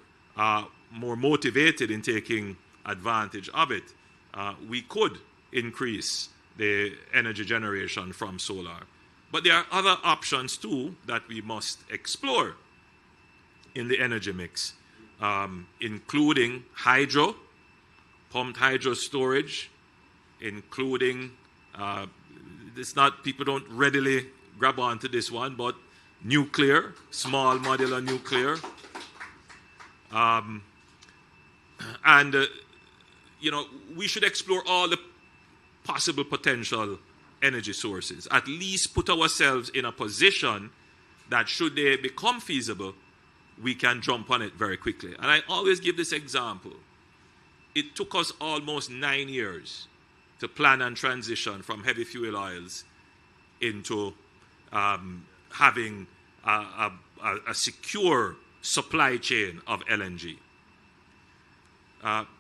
Speaker 7: more motivated in taking advantage of it, we could increase the energy generation from solar. But there are other options too that we must explore in the energy mix, including hydro, pumped hydro storage, including, it's not, people don't readily grab onto this one, but nuclear, small modular nuclear. We should explore all the possible potential energy sources, at least put ourselves in a position that should they become feasible, we can jump on it very quickly. And I always give this example. It took us almost 9 years to plan and transition from heavy fuel oils into having a secure supply chain of LNG.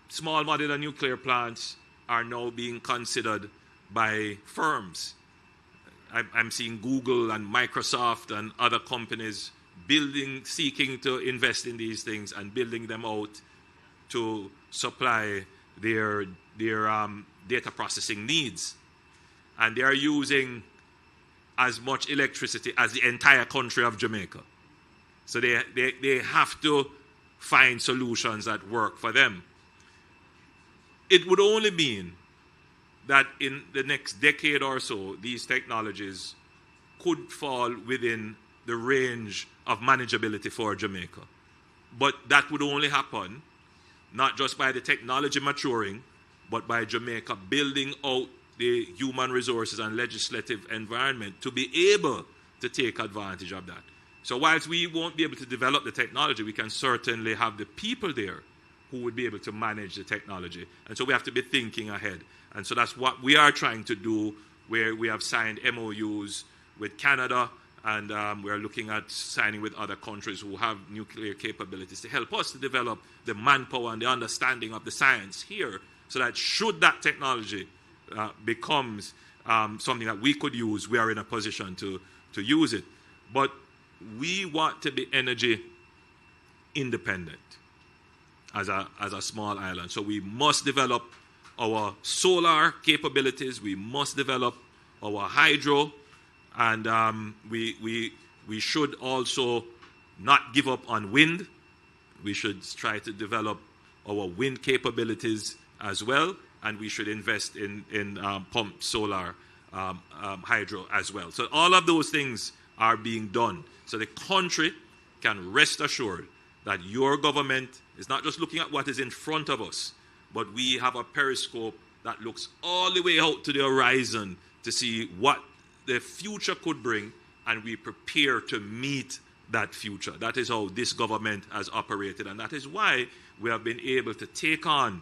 Speaker 7: Small modular nuclear plants are now being considered by firms. I'm seeing Google and Microsoft and other companies seeking to invest in these things and building them out to supply their data processing needs. And they are using as much electricity as the entire country of Jamaica. So they have to find solutions that work for them. It would only mean that in the next decade or so, these technologies could fall within the range of manageability for Jamaica. But that would only happen not just by the technology maturing, but by Jamaica building out the human resources and legislative environment to be able to take advantage of that. So whilst we won't be able to develop the technology, we can certainly have the people there who would be able to manage the technology. And so we have to be thinking ahead. And so that's what we are trying to do, where we have signed MOUs with Canada, and we're looking at signing with other countries who have nuclear capabilities to help us to develop the manpower and the understanding of the science here, so that should that technology becomes something that we could use, we are in a position to use it. But we want to be energy independent as a small island. So we must develop our solar capabilities, we must develop our hydro, and we should also not give up on wind. We should try to develop our wind capabilities as well, and we should invest in pumped solar hydro as well. So all of those things are being done. So the country can rest assured that your government is not just looking at what is in front of us, but we have a periscope that looks all the way out to the horizon to see what the future could bring, and we prepare to meet that future. That is how this government has operated, and that is why we have been able to take on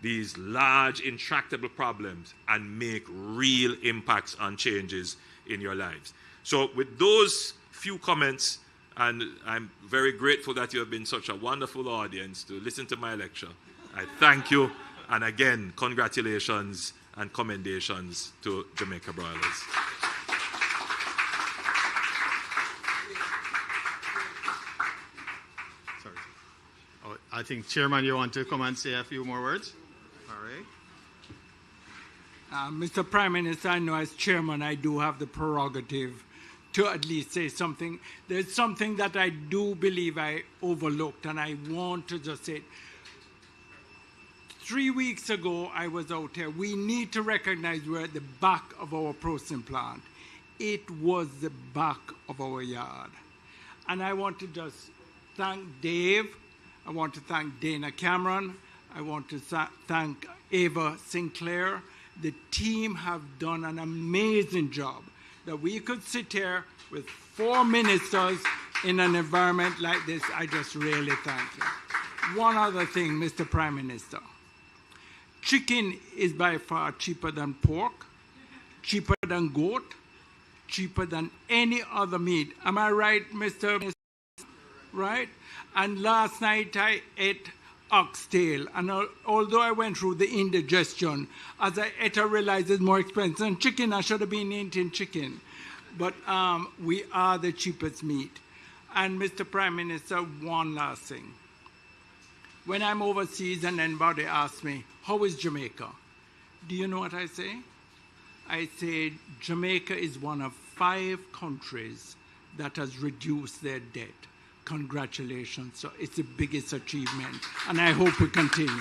Speaker 7: these large, intractable problems and make real impacts on changes in your lives. So with those few comments, and I'm very grateful that you have been such a wonderful audience to listen to my lecture. I thank you. And again, congratulations and commendations to Jamaica Broilers.
Speaker 1: Sorry. Oh, I think, Chairman, you want to come and say a few more words? All right.
Speaker 2: Mr. Prime Minister, I know as chairman I do have the prerogative to at least say something. There's something that I do believe I overlooked, and I want to just say it. 3 weeks ago, I was out here. We need to recognize we're at the back of our processing plant. It was the back of our yard. And I want to just thank Dave. I want to thank Dana Cameron. I want to thank Ava Sinclair. The team have done an amazing job that we could sit here with 4 ministers in an environment like this. I just really thank you. One other thing, Mr. Prime Minister. Chicken is by far cheaper than pork, cheaper than goat, cheaper than any other meat. Am I right, Mr. Minister? Right? And last night I ate oxtail, and although I went through the indigestion, as I ate I realized it's more expensive than chicken. I should have been eating chicken. But we are the cheapest meat. And Mr. Prime Minister, one last thing. When I'm overseas and anybody asks me, how is Jamaica? Do you know what I say? I say Jamaica is one of 5 countries that has reduced their debt. Congratulations. So it's the biggest achievement, and I hope we continue.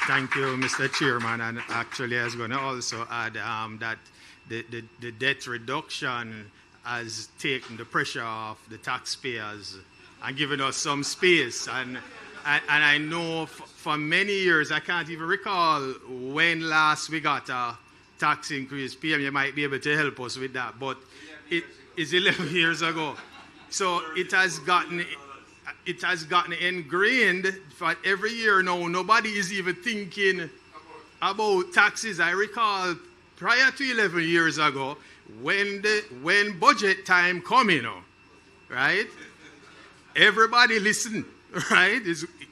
Speaker 1: Thank you, Mr. Chairman. And actually, I was going to also add that the debt reduction has taken the pressure off the taxpayers and given us some space. And I know for many years, I can't even recall when last we got a tax increase. PM, you might be able to help us with that, but it is 11 years ago. So it has gotten ingrained for every year now. Nobody is even thinking about taxes. I recall prior to 11 years ago, when budget time come, right? Everybody listen, right?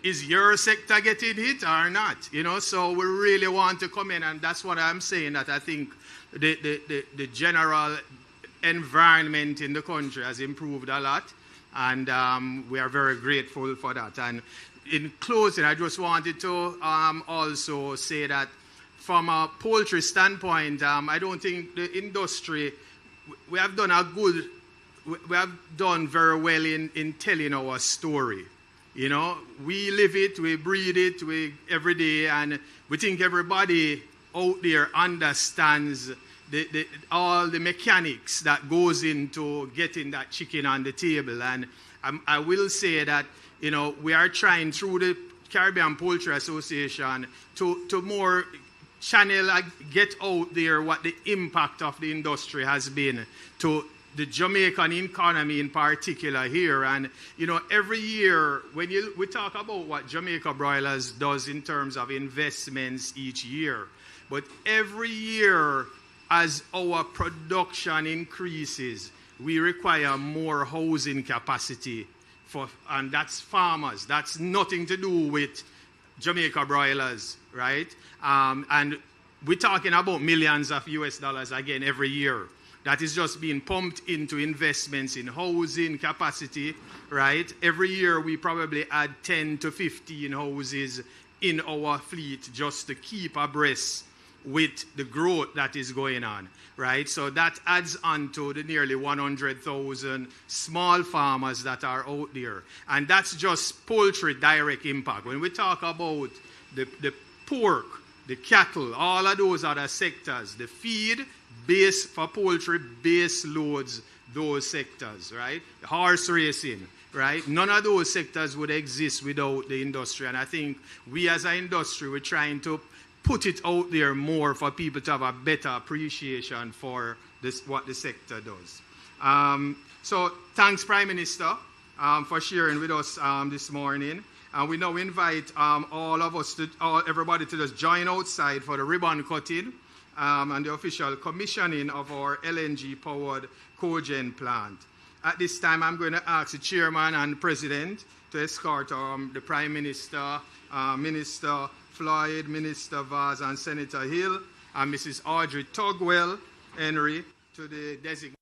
Speaker 1: Is your sector getting hit or not? So we really want to come in, and that's what I'm saying, that I think the general environment in the country has improved a lot, and we are very grateful for that. And in closing, I just wanted to also say that from a poultry standpoint, I don't think the industry, we have done very well in telling our story. We live it, we breathe it every day, and we think everybody out there understands all the mechanics that goes into getting that chicken on the table. And I will say that, we are trying through the Caribbean Poultry Association to more channel, get out there what the impact of the industry has been to the Jamaican economy in particular here. And, every year when we talk about what Jamaica Broilers does in terms of investments each year, but every year as our production increases, we require more housing capacity and that's farmers. That's nothing to do with Jamaica Broilers, right? And we're talking about millions of US dollars again every year. That is just being pumped into investments in housing capacity, right? Every year we probably add 10 to 15 houses in our fleet just to keep abreast with the growth that is going on, right? So that adds on to the nearly 100,000 small farmers that are out there. And that's just poultry direct impact. When we talk about the pork, the cattle, all of those other sectors, the feed, base for poultry, base loads, those sectors, right? Horse racing, right? None of those sectors would exist without the industry. And I think we as an industry, we're trying to put it out there more for people to have a better appreciation for what the sector does. So thanks, Prime Minister, for sharing with us this morning. And we now invite all of us, everybody to just join outside for the ribbon cutting and the official commissioning of our LNG-powered cogen plant. At this time, I'm going to ask the chairman and the president to escort the Prime Minister, Minister Floyd, Minister Vaz, and Senator Hill, and Mrs. Audrey Tugwell Henry to the designated